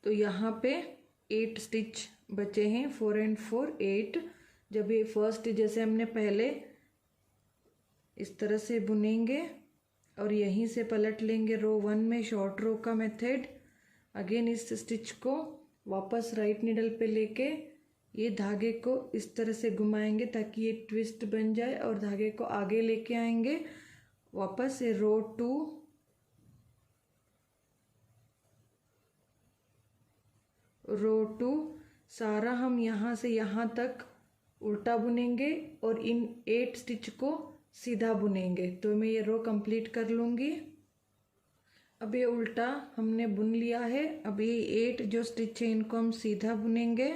तो यहाँ पे 8 स्टिच बचे हैं, 4 and 4 8। जब ये फर्स्ट जैसे हमने पहले इस तरह से बुनेंगे और यहीं से पलट लेंगे रो 1 में, शॉर्ट रो का मेथड। अगेन इस स्टिच को वापस राइट नीडल पे लेके ये धागे को इस तरह से घुमाएंगे ताकि ये ट्विस्ट बन जाए और धागे को आगे लेके आएंगे। वापस ये रो 2 सारा हम यहाँ से यहाँ तक उल्टा बुनेंगे और इन 8 स्टिच को सीधा बुनेंगे। तो मैं ये रो कंप्लीट कर लूँगी। अब ये उल्टा हमने बुन लिया है। अब ये 8 जो स्टिच है इनको हम सीधा बुनेंगे।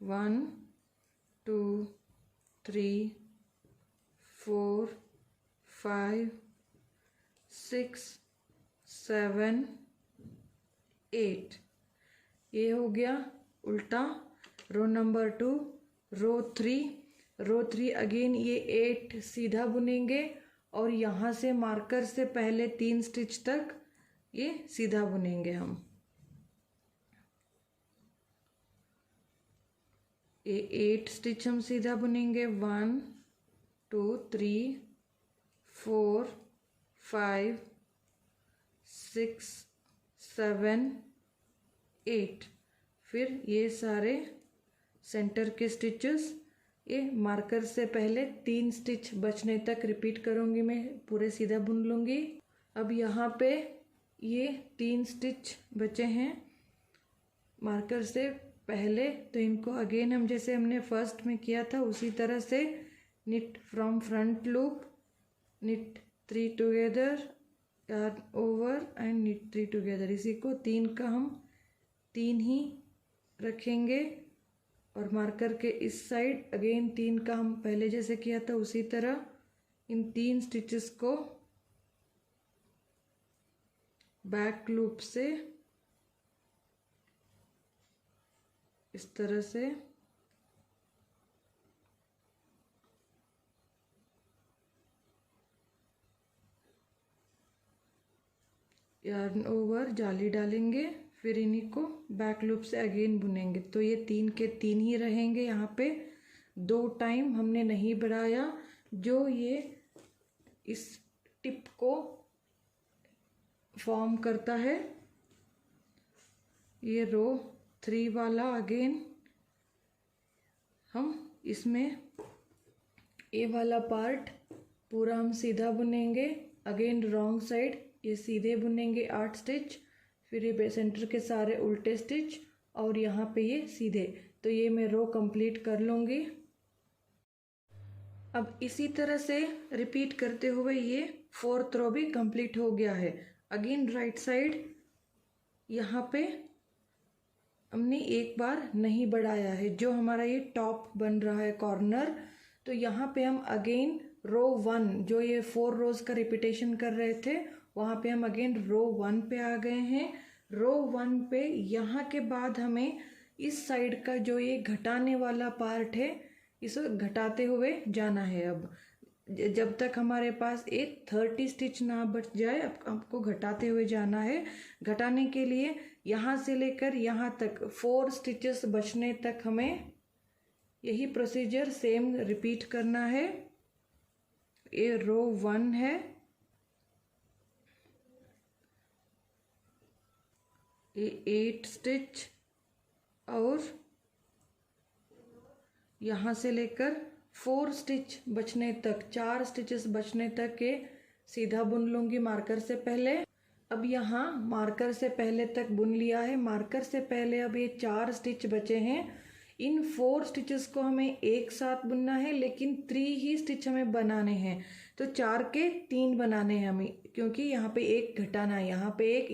1 2 3 4 5 6 7 8। ये हो गया उल्टा। रो नंबर 2, रो 3 अगेन ये 8 सीधा बुनेंगे और यहाँ से मार्कर से पहले 3 स्टिच तक ये सीधा बुनेंगे हम। ये 8 स्टिच हम सीधा बुनेंगे। 1 2 3 4 5 6 7 8। फिर ये सारे सेंटर के स्टिचेस ये मार्कर से पहले 3 स्टिच बचने तक रिपीट करूँगी, मैं पूरे सीधा बुन लूँगी। अब यहाँ पे ये 3 स्टिच बचे हैं मार्कर से पहले, तो इनको अगेन हम जैसे हमने फर्स्ट में किया था उसी तरह से knit from front loop, knit 3 together, yarn over and knit 3 together. इसी को 3 का हम 3 ही रखेंगे और मार्कर के इस साइड अगेन 3 का हम पहले जैसे किया था उसी तरह इन 3 स्टिचेस को बैक लूप से इस तरह से यार्न ओवर जाली डालेंगे, फिर इन्हीं को बैक लूप से अगेन बुनेंगे। तो ये 3 के 3 ही रहेंगे। यहाँ पे 2 टाइम हमने नहीं बढ़ाया। जो ये इस टिप को फॉर्म करता है। ये रो 3 वाला अगेन हम इसमें ए वाला पार्ट पूरा हम सीधा बुनेंगे, अगेन रॉन्ग साइड ये सीधे बुनेंगे 8 स्टिच, फिर ये सेंटर के सारे उल्टे स्टिच और यहाँ पे ये सीधे। तो ये मैं रो कंप्लीट कर लूँगी। अब इसी तरह से रिपीट करते हुए ये 4th रो भी कंप्लीट हो गया है। अगेन राइट साइड यहाँ पे हमने एक बार नहीं बढ़ाया है, जो हमारा ये टॉप बन रहा है कॉर्नर, तो यहाँ पे हम अगेन रो 1 जो ये 4 रोज का रिपीटेशन कर रहे थे वहाँ पे हम अगेन रो 1 पे आ गए हैं। रो 1 पे यहाँ के बाद हमें इस साइड का जो ये घटाने वाला पार्ट है इसे घटाते हुए जाना है। अब जब तक हमारे पास एक 30 स्टिच ना बच जाए अब आपको घटाते हुए जाना है। घटाने के लिए यहाँ से लेकर यहाँ तक 4 स्टिचेस बचने तक हमें यही प्रोसीजर सेम रिपीट करना है। ये रो 1 है, ये 8 स्टिच और यहाँ से लेकर 4 स्टिच बचने तक 4 स्टिचेस बचने तक के सीधा बुन लूँगी मार्कर से पहले। अब यहाँ मार्कर से पहले तक बुन लिया है। मार्कर से पहले अब ये 4 स्टिच बचे हैं। इन 4 स्टिचेस को हमें एक साथ बुनना है, लेकिन 3 ही स्टिच हमें बनाने हैं। तो 4 के 3 बनाने हैं हमें, क्योंकि यहाँ पे एक घटाना है, यहाँ पे एक,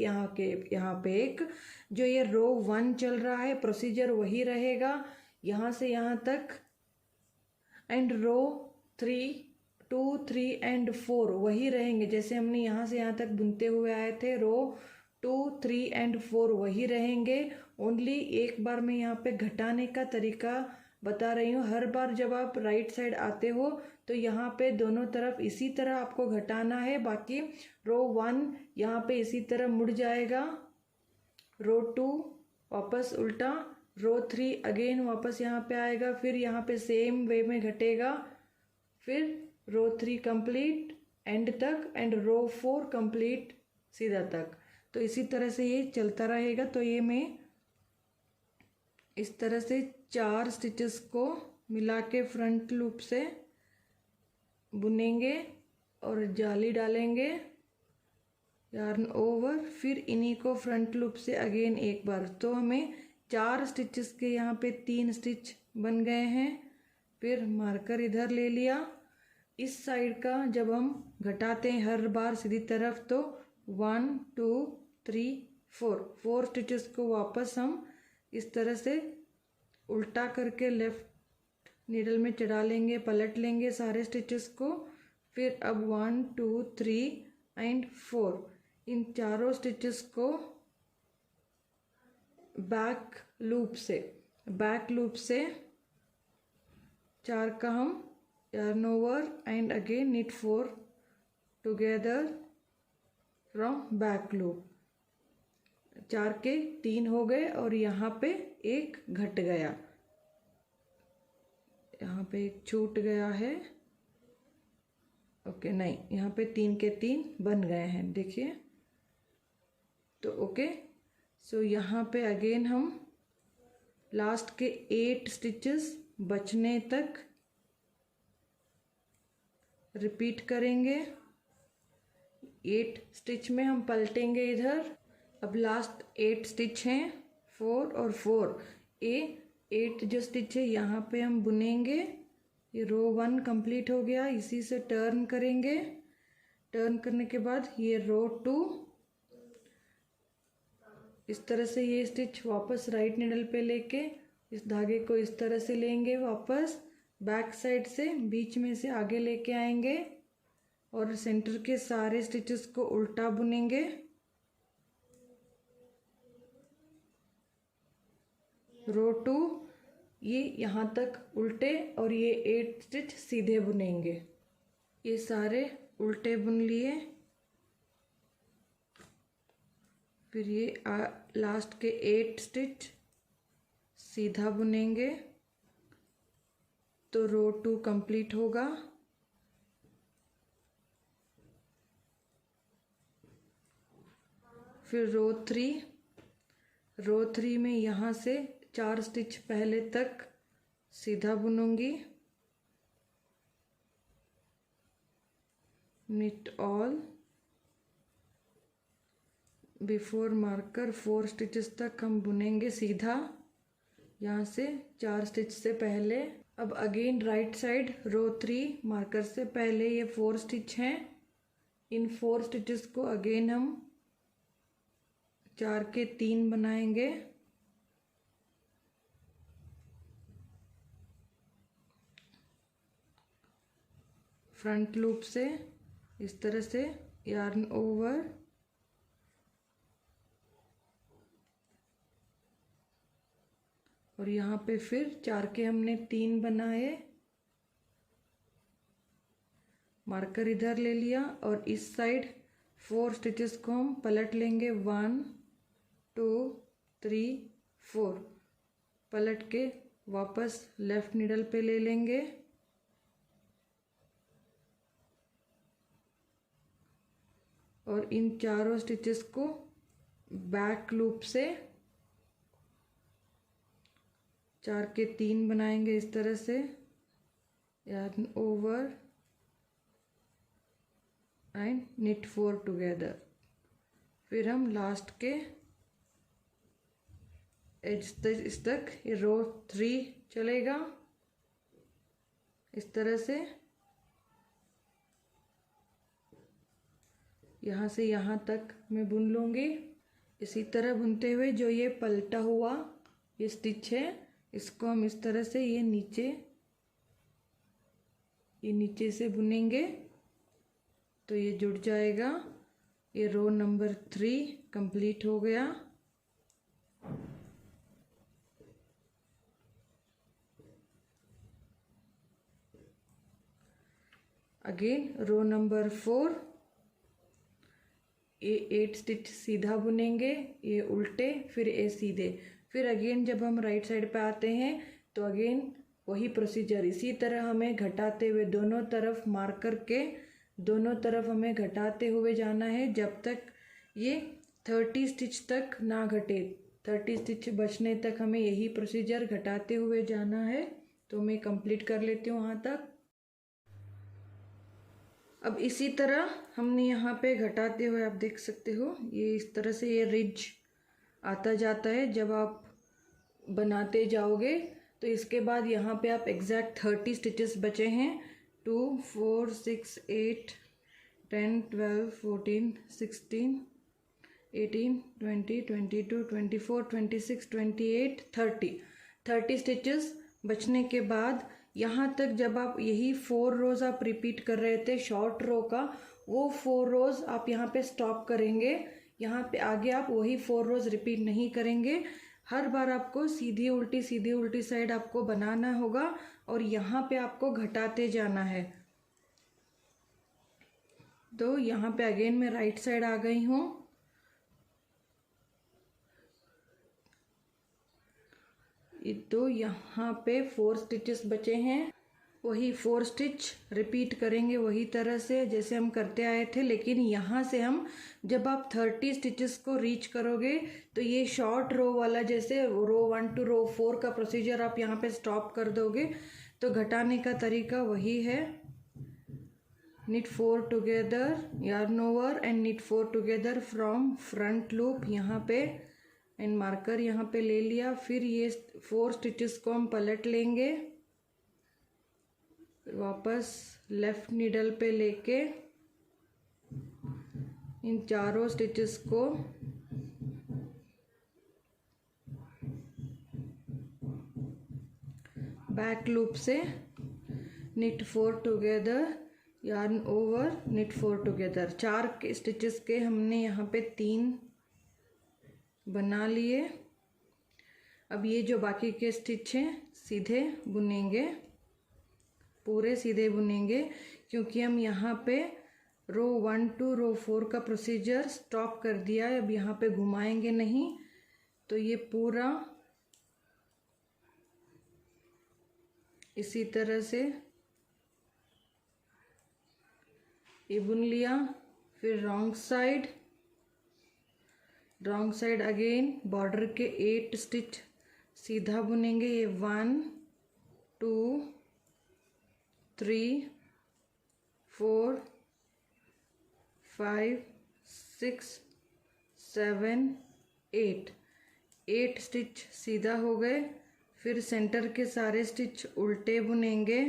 यहाँ पे एक। जो ये रो 1 चल रहा है प्रोसीजर वही रहेगा यहाँ से यहाँ तक, एंड रो 3, 2, 3 एंड 4 वही रहेंगे जैसे हमने यहाँ से यहाँ तक बुनते हुए आए थे। रो 2, 3 एंड 4 वही रहेंगे। ओनली एक बार मैं यहाँ पे घटाने का तरीका बता रही हूँ। हर बार जब आप राइट साइड आते हो तो यहाँ पे दोनों तरफ इसी तरह आपको घटाना है। बाकी रो 1 यहाँ पे इसी तरह मुड़ जाएगा, रो 2 वापस उल्टा, रो 3 अगेन वापस यहाँ पे आएगा, फिर यहाँ पे सेम वे में घटेगा, फिर रो 3 कंप्लीट एंड तक एंड रो 4 कंप्लीट सीधा तक। तो इसी तरह से ये चलता रहेगा। तो ये मैं इस तरह से 4 स्टिचेस को मिला के फ्रंट लूप से बुनेंगे और जाली डालेंगे, यार्न ओवर, फिर इन्हीं को फ्रंट लूप से अगेन एक बार। तो हमें 4 स्टिचेस के यहाँ पे 3 स्टिच बन गए हैं। फिर मार्कर इधर ले लिया। इस साइड का जब हम घटाते हैं हर बार सीधी तरफ तो 1, 2, 3, 4 स्टिचेस को वापस हम इस तरह से उल्टा करके लेफ्ट नीडल में चढ़ा लेंगे, पलट लेंगे सारे स्टिचेस को। फिर अब 1, 2, 3 एंड 4 इन चारों स्टिचेस को बैक लूप से 4 का हम yarn over and again knit 4 together from back loop। 4 के 3 हो गए और यहाँ पे एक घट गया, यहाँ पे एक छूट गया है। ओके नहीं, यहाँ पे 3 के 3 बन गए हैं, देखिए। तो ओके, सो यहाँ पे अगेन हम लास्ट के 8 स्टिचेस बचने तक रिपीट करेंगे। 8 स्टिच में हम पलटेंगे इधर। अब लास्ट 8 स्टिच हैं, 4 और 4। ये 8 जो स्टिच है यहाँ पे हम बुनेंगे। ये रो 1 कंप्लीट हो गया, इसी से टर्न करेंगे। टर्न करने के बाद ये रो 2, इस तरह से ये स्टिच वापस राइट निडल पे लेके इस धागे को इस तरह से लेंगे, वापस बैक साइड से बीच में से आगे लेके आएंगे और सेंटर के सारे स्टिचेस को उल्टा बुनेंगे। रो 2 ये यहाँ तक उल्टे और ये 8 स्टिच सीधे बुनेंगे। ये सारे उल्टे बुन लिए। फिर ये लास्ट के 8 स्टिच सीधा बुनेंगे तो रो 2 कंप्लीट होगा। फिर रो 3 में यहाँ से 4 स्टिच पहले तक सीधा बुनूंगी, knit all before marker 4 stitches तक हम बुनेंगे सीधा, यहाँ से 4 स्टिच से पहले। अब अगेन राइट साइड रो 3 मार्कर से पहले ये 4 स्टिच हैं, इन 4 स्टिचेस को अगेन हम 4 के 3 बनाएंगे, फ्रंट लूप से इस तरह से यार्न ओवर, और यहाँ पे फिर 4 के हमने 3 बनाए, मार्कर इधर ले लिया और इस साइड 4 स्टिचेस को हम पलट लेंगे, 1 2 3 4, पलट के वापस लेफ्ट निडल पे ले लेंगे, और इन चारों स्टिचेस को बैक लूप से 4 के 3 बनाएंगे इस तरह से, yarn over and knit 4 together. फिर हम लास्ट के एज तक ये रो 3 चलेगा इस तरह से, यहाँ से यहाँ तक मैं बुन लूँगी। इसी तरह बुनते हुए जो ये पलटा हुआ ये स्टिच है, इसको हम इस तरह से ये नीचे से बुनेंगे तो ये जुड़ जाएगा। ये रो नंबर 3 कंप्लीट हो गया। अगेन रो नंबर 4, ये 8 स्टिच सीधा बुनेंगे, ये उल्टे, फिर ये सीधे। फिर अगेन जब हम राइट साइड पे आते हैं तो अगेन वही प्रोसीजर, इसी तरह हमें घटाते हुए दोनों तरफ मार्कर के दोनों तरफ हमें घटाते हुए जाना है जब तक ये 30 स्टिच तक ना घटे। 30 स्टिच बचने तक हमें यही प्रोसीजर घटाते हुए जाना है। तो मैं कंप्लीट कर लेती हूँ वहाँ तक। अब इसी तरह हमने यहाँ पे घटाते हुए आप देख सकते हो ये इस तरह से ये रिज आता जाता है। जब आप बनाते जाओगे तो इसके बाद यहाँ पे आप एग्जैक्ट 30 स्टिचेस बचे हैं। 2 4 6 8 10 12 14 16 18 20 22 24 26 28 30 स्टिचेस बचने के बाद यहाँ तक जब आप यही 4 रोज़ आप रिपीट कर रहे थे शॉर्ट रो का, वो 4 रोज़ आप यहाँ पे स्टॉप करेंगे। यहाँ पे आगे आप वही 4 रोज़ रिपीट नहीं करेंगे। हर बार आपको सीधी उल्टी साइड आपको बनाना होगा और यहाँ पे आपको घटाते जाना है। तो यहाँ पे अगेन मैं राइट साइड आ गई हूँ। तो यहाँ पे 4 स्टिचेस बचे हैं, वही 4 स्टिच रिपीट करेंगे वही तरह से जैसे हम करते आए थे। लेकिन यहाँ से हम जब आप 30 स्टिचेस को रीच करोगे तो ये शॉर्ट रो वाला जैसे रो 1 to रो 4 का प्रोसीजर आप यहाँ पे स्टॉप कर दोगे। तो घटाने का तरीका वही है, knit 4 together, yarn over and knit 4 together from front loop यहाँ पे एंड मार्कर यहाँ पे ले लिया। फिर ये 4 स्टिचेस को हम पलट लेंगे, वापस लेफ्ट नीडल पे लेके इन चारों स्टिचेस को बैक लूप से knit 4 together, yarn over, knit 4 together. 4 के स्टिचेस के हमने यहाँ पे 3 बना लिए। अब ये जो बाकी के स्टिच हैं सीधे बुनेंगे, पूरे सीधे बुनेंगे क्योंकि हम यहाँ पे रो 1 to रो 4 का प्रोसीजर स्टॉप कर दिया है। अब यहाँ पे घुमाएंगे नहीं, तो ये पूरा इसी तरह से ये बुन लिया। फिर wrong side wrong side again border के 8 स्टिच सीधा बुनेंगे। ये 1 2 3 4 5 6 7 8 स्टिच सीधा हो गए। फिर सेंटर के सारे स्टिच उल्टे बुनेंगे।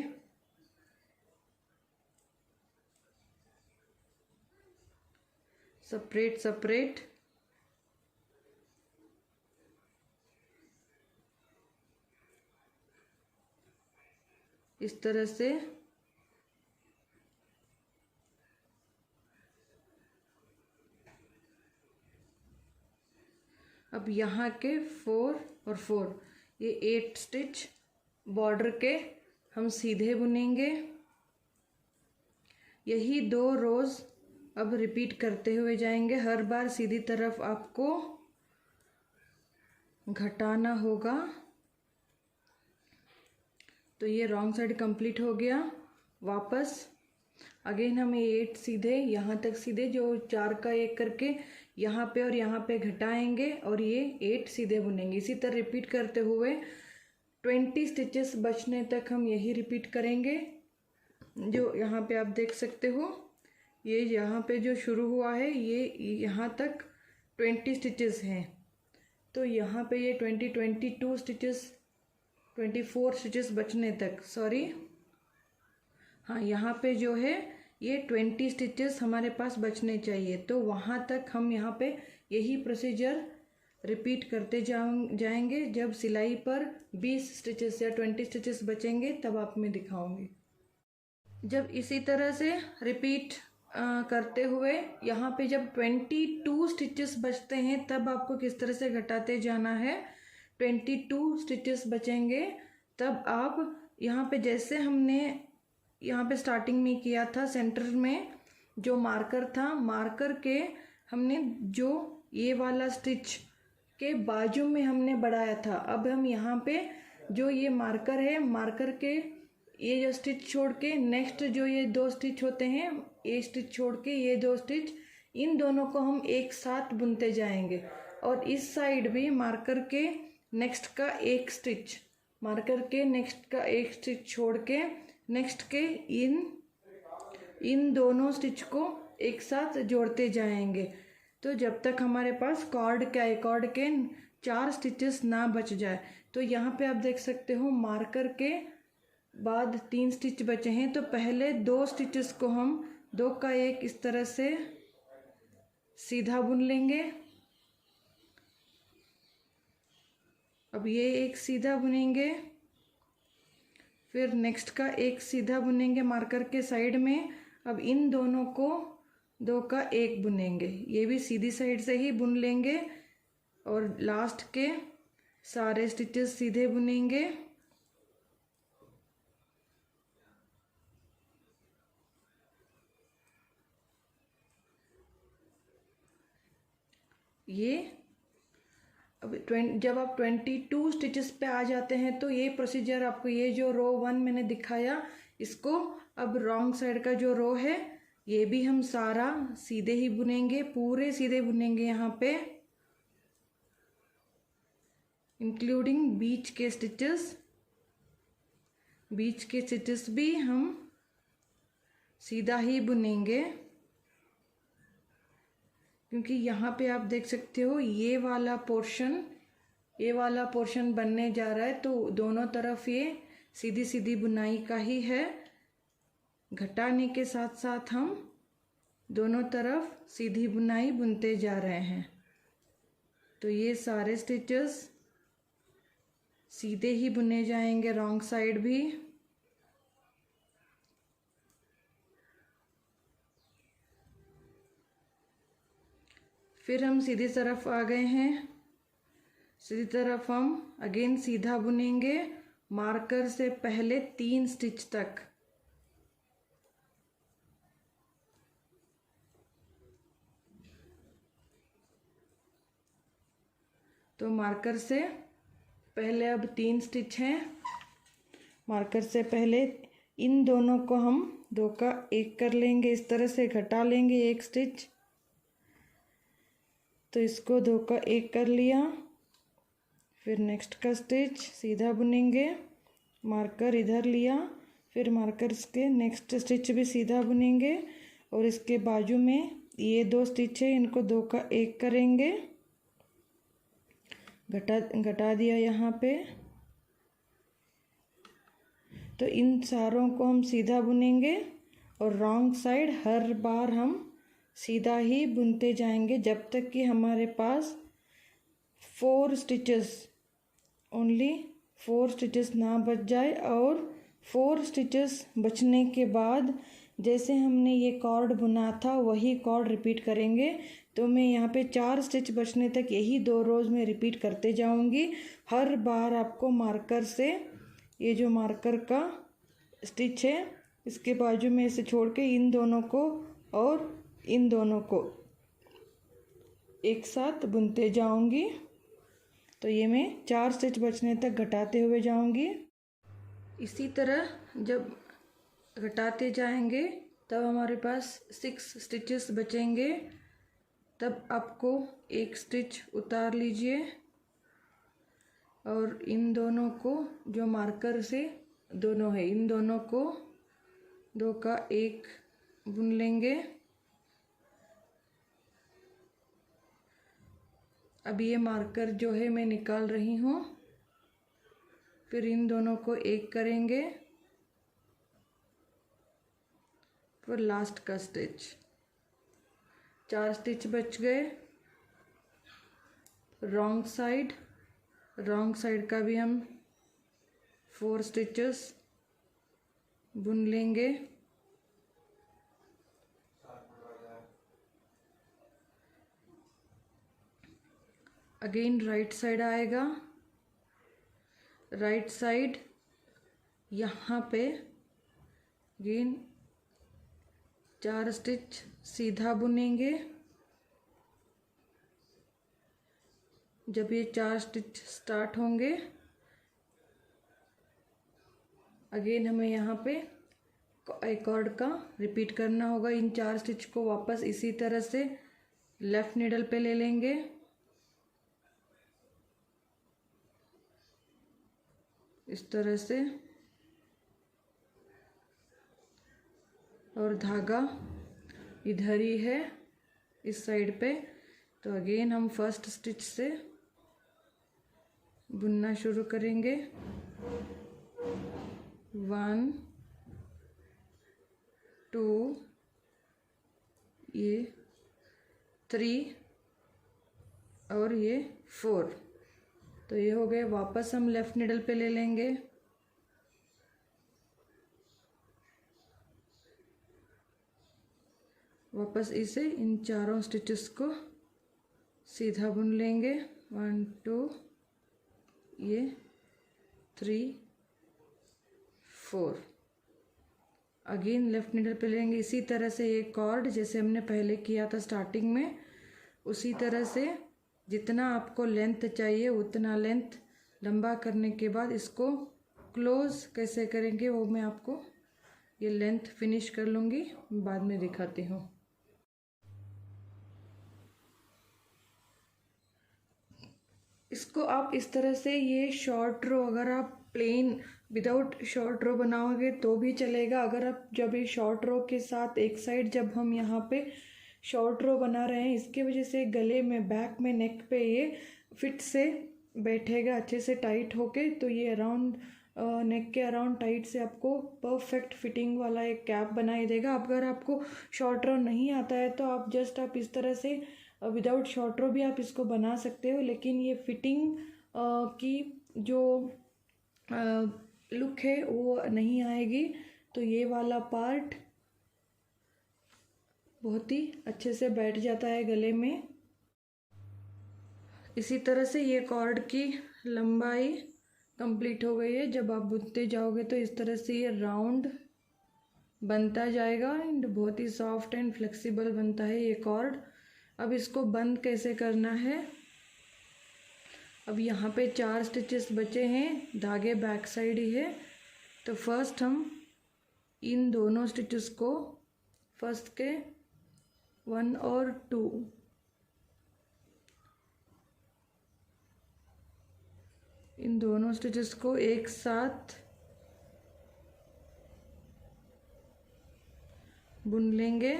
Separate separate. इस तरह से अब यहाँ के 4 और 4 ये 8 स्टिच बॉर्डर के हम सीधे बुनेंगे। यही 2 रोज अब रिपीट करते हुए जाएंगे। हर बार सीधी तरफ आपको घटाना होगा। तो ये रॉन्ग साइड कंप्लीट हो गया। वापस अगेन हम ये 8 सीधे यहाँ तक सीधे जो 4 का 1 करके यहाँ पे और यहाँ पे घटाएंगे और ये 8 सीधे बुनेंगे। इसी तरह रिपीट करते हुए 20 स्टिचेस बचने तक हम यही रिपीट करेंगे। जो यहाँ पे आप देख सकते हो, ये यहाँ पे जो शुरू हुआ है ये यहाँ तक 20 स्टिचेस हैं। तो यहाँ पे ये 22 स्टिचेस 24 स्टिचेस बचने तक, सॉरी हाँ, यहाँ पे जो है ये 20 स्टिचेस हमारे पास बचने चाहिए। तो वहाँ तक हम यहाँ पे यही प्रोसीजर रिपीट करते जाएंगे। जब सिलाई पर 20 स्टिचेस या 20 स्टिचेस बचेंगे तब आप मैं दिखाऊंगी। जब इसी तरह से रिपीट करते हुए यहाँ पे जब 22 स्टिचेस बचते हैं तब आपको किस तरह से घटाते जाना है। 22 स्टिचेस बचेंगे तब आप यहाँ पे जैसे हमने यहाँ पे स्टार्टिंग में किया था, सेंटर में जो मार्कर था, मार्कर के हमने जो ये वाला स्टिच के बाजू में हमने बढ़ाया था। अब हम यहाँ पे जो ये मार्कर है, मार्कर के ये जो स्टिच छोड़ के नेक्स्ट जो ये 2 स्टिच होते हैं, ये स्टिच छोड़ के ये 2 स्टिच, इन दोनों को हम एक साथ बुनते जाएंगे। और इस साइड भी मार्कर के नेक्स्ट का 1 स्टिच, मार्कर के नेक्स्ट का 1 स्टिच छोड़ के नेक्स्ट के इन दोनों स्टिच को एक साथ जोड़ते जाएंगे। तो जब तक हमारे पास कॉर्ड के 4 स्टिचेस ना बच जाए। तो यहाँ पे आप देख सकते हो मार्कर के बाद 3 स्टिच बचे हैं। तो पहले 2 स्टिचेस को हम 2 का 1 इस तरह से सीधा बुन लेंगे। अब ये 1 सीधा बुनेंगे, फिर नेक्स्ट का 1 सीधा बुनेंगे मार्कर के साइड में। अब इन दोनों को 2 का 1 बुनेंगे, ये भी सीधी साइड से ही बुन लेंगे। और लास्ट के सारे स्टिचेस सीधे बुनेंगे। ये अब जब आप 22 स्टिचेस पे आ जाते हैं तो ये प्रोसीजर आपको, ये जो रो 1 मैंने दिखाया, इसको अब रॉन्ग साइड का जो रो है ये भी हम सारा सीधे ही बुनेंगे, पूरे सीधे बुनेंगे यहाँ पे, इंक्लूडिंग बीच के स्टिचेस। बीच के स्टिचेस भी हम सीधा ही बुनेंगे, क्योंकि यहाँ पे आप देख सकते हो ये वाला पोर्शन बनने जा रहा है। तो दोनों तरफ ये सीधी सीधी बुनाई का ही है। घटाने के साथ साथ हम दोनों तरफ सीधी बुनाई बुनते जा रहे हैं। तो ये सारे स्टिचेस सीधे ही बुने जाएंगे, रॉन्ग साइड भी। फिर हम सीधी तरफ आ गए हैं। सीधी तरफ हम अगेन सीधा बुनेंगे मार्कर से पहले 3 स्टिच तक। तो मार्कर से पहले अब 3 स्टिच हैं। मार्कर से पहले इन दोनों को हम 2 का 1 कर लेंगे, इस तरह से घटा लेंगे 1 स्टिच। तो इसको 2 का 1 कर लिया। फिर नेक्स्ट का स्टिच सीधा बुनेंगे, मार्कर इधर लिया, फिर मार्कर्स के नेक्स्ट स्टिच भी सीधा बुनेंगे और इसके बाजू में ये 2 स्टिच है, इनको 2 का 1 करेंगे, घटा दिया यहाँ पे। तो इन सारों को हम सीधा बुनेंगे और रॉन्ग साइड हर बार हम सीधा ही बुनते जाएंगे जब तक कि हमारे पास 4 स्टिचेस, ओनली 4 स्टिचेस ना बच जाए। और 4 स्टिचेस बचने के बाद जैसे हमने ये कॉर्ड बुना था वही कॉर्ड रिपीट करेंगे। तो मैं यहाँ पे 4 स्टिच बचने तक यही 2 रोज़ में रिपीट करते जाऊँगी। हर बार आपको मार्कर से, ये जो मार्कर का स्टिच है इसके बाजू में इसे छोड़ के इन दोनों को और इन दोनों को एक साथ बुनते जाऊँगी। तो ये मैं 4 स्टिच बचने तक घटाते हुए जाऊँगी। इसी तरह जब घटाते जाएंगे तब हमारे पास 6 स्टिचेस बचेंगे। तब आपको एक स्टिच उतार लीजिए और इन दोनों को, जो मार्कर से दोनों है, इन दोनों को 2 का 1 बुन लेंगे। अब ये मार्कर जो है मैं निकाल रही हूँ, फिर इन दोनों को 1 करेंगे, फिर लास्ट का स्टिच। 4 स्टिच बच गए। रॉन्ग साइड का भी हम 4 स्टिचेस बुन लेंगे। अगेन राइट साइड आएगा। राइट साइड यहाँ पे अगेन 4 स्टिच सीधा बुनेंगे। जब ये 4 स्टिच स्टार्ट होंगे अगेन हमें यहाँ पे एक कॉर्ड का रिपीट करना होगा। इन 4 स्टिच को वापस इसी तरह से लेफ्ट नीडल पे ले लेंगे, इस तरह से, और धागा इधर ही है इस साइड पे। तो अगेन हम फर्स्ट स्टिच से बुनना शुरू करेंगे। 1 2 ये 3 और ये 4। तो ये हो गए। वापस हम लेफ्ट निडल पे ले लेंगे, वापस इसे इन 4 स्टिचेस को सीधा बुन लेंगे। 1 2 ये 3 4। अगेन लेफ्ट निडल पे लेंगे। इसी तरह से ये कॉर्ड जैसे हमने पहले किया था स्टार्टिंग में, उसी तरह से जितना आपको लेंथ चाहिए उतना लेंथ लंबा करने के बाद इसको क्लोज कैसे करेंगे वो मैं आपको ये लेंथ फिनिश कर लूँगी, बाद में दिखाती हूँ। इसको आप इस तरह से, ये शॉर्ट रो अगर आप प्लेन विदाउट शॉर्ट रो बनाओगे तो भी चलेगा। अगर आप जब ये शॉर्ट रो के साथ एक साइड जब हम यहाँ पे शॉर्ट रो बना रहे हैं, इसके वजह से गले में, बैक में, नेक पे ये फिट से बैठेगा अच्छे से टाइट होके। तो ये अराउंड नेक के अराउंड टाइट से आपको परफेक्ट फिटिंग वाला एक कैप बनाई देगा। अगर आपको शॉर्ट रो नहीं आता है तो आप जस्ट आप इस तरह से विदाउट शॉर्ट रो भी आप इसको बना सकते हो, लेकिन ये फिटिंग की जो लुक है वो नहीं आएगी। तो ये वाला पार्ट बहुत ही अच्छे से बैठ जाता है गले में। इसी तरह से ये कॉर्ड की लंबाई कंप्लीट हो गई है। जब आप बुनते जाओगे तो इस तरह से ये राउंड बनता जाएगा एंड बहुत ही सॉफ्ट एंड फ्लेक्सिबल बनता है ये कॉर्ड। अब इसको बंद कैसे करना है, अब यहाँ पे 4 स्टिचेस बचे हैं, धागे बैक साइड ही है। तो फर्स्ट हम इन दोनों स्टिचेस को, फर्स्ट के 1 और 2 इन दोनों स्टिचेस को एक साथ बुन लेंगे।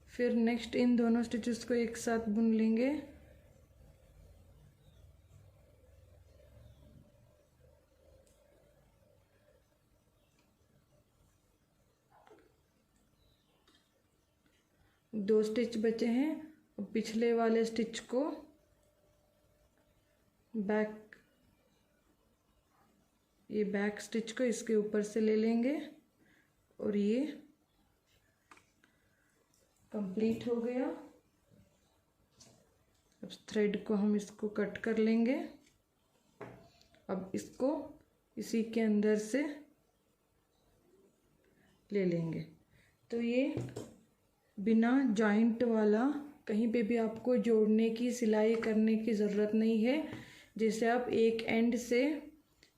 फिर नेक्स्ट इन दोनों स्टिचेस को एक साथ बुन लेंगे। दो स्टिच बचे हैं। अब पिछले वाले स्टिच को ये बैक स्टिच को इसके ऊपर से ले लेंगे और ये कंप्लीट हो गया। अब थ्रेड को हम इसको कट कर लेंगे। अब इसको इसी के अंदर से ले लेंगे। तो ये बिना जॉइंट वाला, कहीं पे भी आपको जोड़ने की, सिलाई करने की ज़रूरत नहीं है। जैसे आप एक एंड से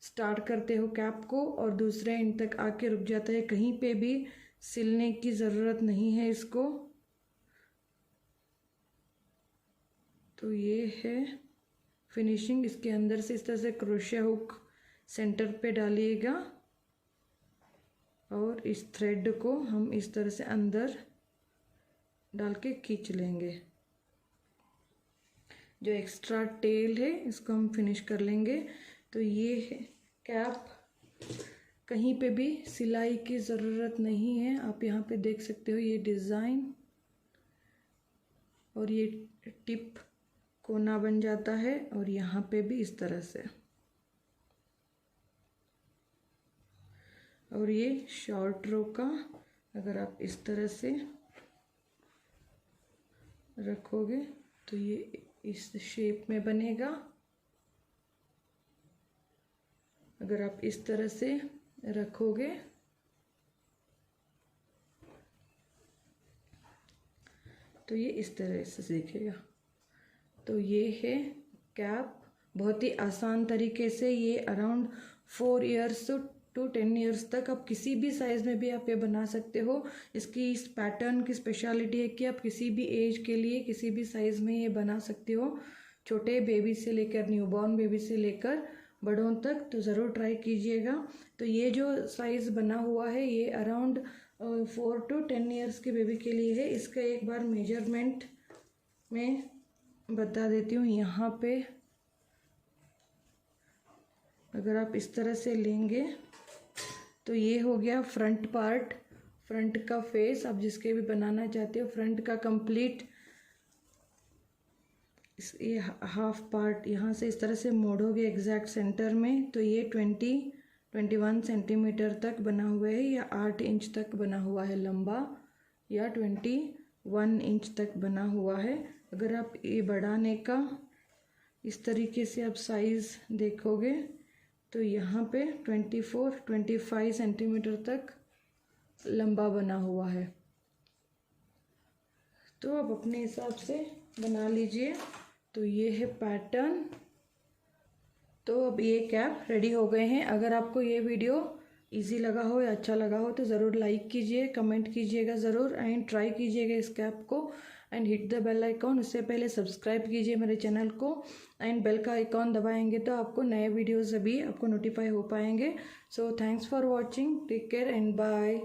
स्टार्ट करते हो कैप को और दूसरे एंड तक आके रुक जाता है, कहीं पे भी सिलने की ज़रूरत नहीं है इसको। तो ये है फिनिशिंग। इसके अंदर से इस तरह से क्रोशिया हुक सेंटर पे डालिएगा और इस थ्रेड को हम इस तरह से अंदर डाल के खींच लेंगे। जो एक्स्ट्रा टेल है इसको हम फिनिश कर लेंगे। तो ये है कैप, कहीं पे भी सिलाई की ज़रूरत नहीं है। आप यहाँ पे देख सकते हो ये डिज़ाइन और ये टिप कोना बन जाता है और यहाँ पे भी इस तरह से। और ये शॉर्ट रो का अगर आप इस तरह से रखोगे तो ये इस शेप में बनेगा। अगर आप इस तरह से रखोगे तो ये इस तरह से दिखेगा। तो ये है कैप। बहुत ही आसान तरीके से ये अराउंड 4 इयर्स टू 10 इयर्स तक आप किसी भी साइज़ में भी आप ये बना सकते हो। इसकी इस पैटर्न की स्पेशलिटी है कि आप किसी भी एज के लिए किसी भी साइज़ में ये बना सकते हो, छोटे बेबी से लेकर न्यूबॉर्न बेबी से लेकर बड़ों तक। तो ज़रूर ट्राई कीजिएगा। तो ये जो साइज़ बना हुआ है ये अराउंड 4 टू 10 इयर्स के बेबी के लिए है। इसका एक बार मेजरमेंट में बता देती हूँ। यहाँ पे अगर आप इस तरह से लेंगे तो ये हो गया फ्रंट पार्ट, फ्रंट का फेस। आप जिसके भी बनाना चाहते हो फ्रंट का कंप्लीट ये हाफ पार्ट यहाँ से इस तरह से मोड़ोगे एग्जैक्ट सेंटर में तो ये 21 सेंटीमीटर तक बना हुआ है या 8 इंच तक बना हुआ है लंबा, या 21 इंच तक बना हुआ है। अगर आप ये बढ़ाने का इस तरीके से आप साइज़ देखोगे तो यहाँ पे 25 सेंटीमीटर तक लंबा बना हुआ है। तो आप अपने हिसाब से बना लीजिए। तो ये है पैटर्न। तो अब ये कैप रेडी हो गए हैं। अगर आपको ये वीडियो इजी लगा हो या अच्छा लगा हो तो ज़रूर लाइक कीजिए, कमेंट कीजिएगा ज़रूर एंड ट्राई कीजिएगा इस कैप को and hit the bell icon. उससे पहले सब्सक्राइब कीजिए मेरे चैनल को एंड बेल का आइकॉन दबाएंगे तो आपको नए वीडियोज़ अभी आपको नोटिफाई हो पाएंगे। So thanks for watching, take care and bye.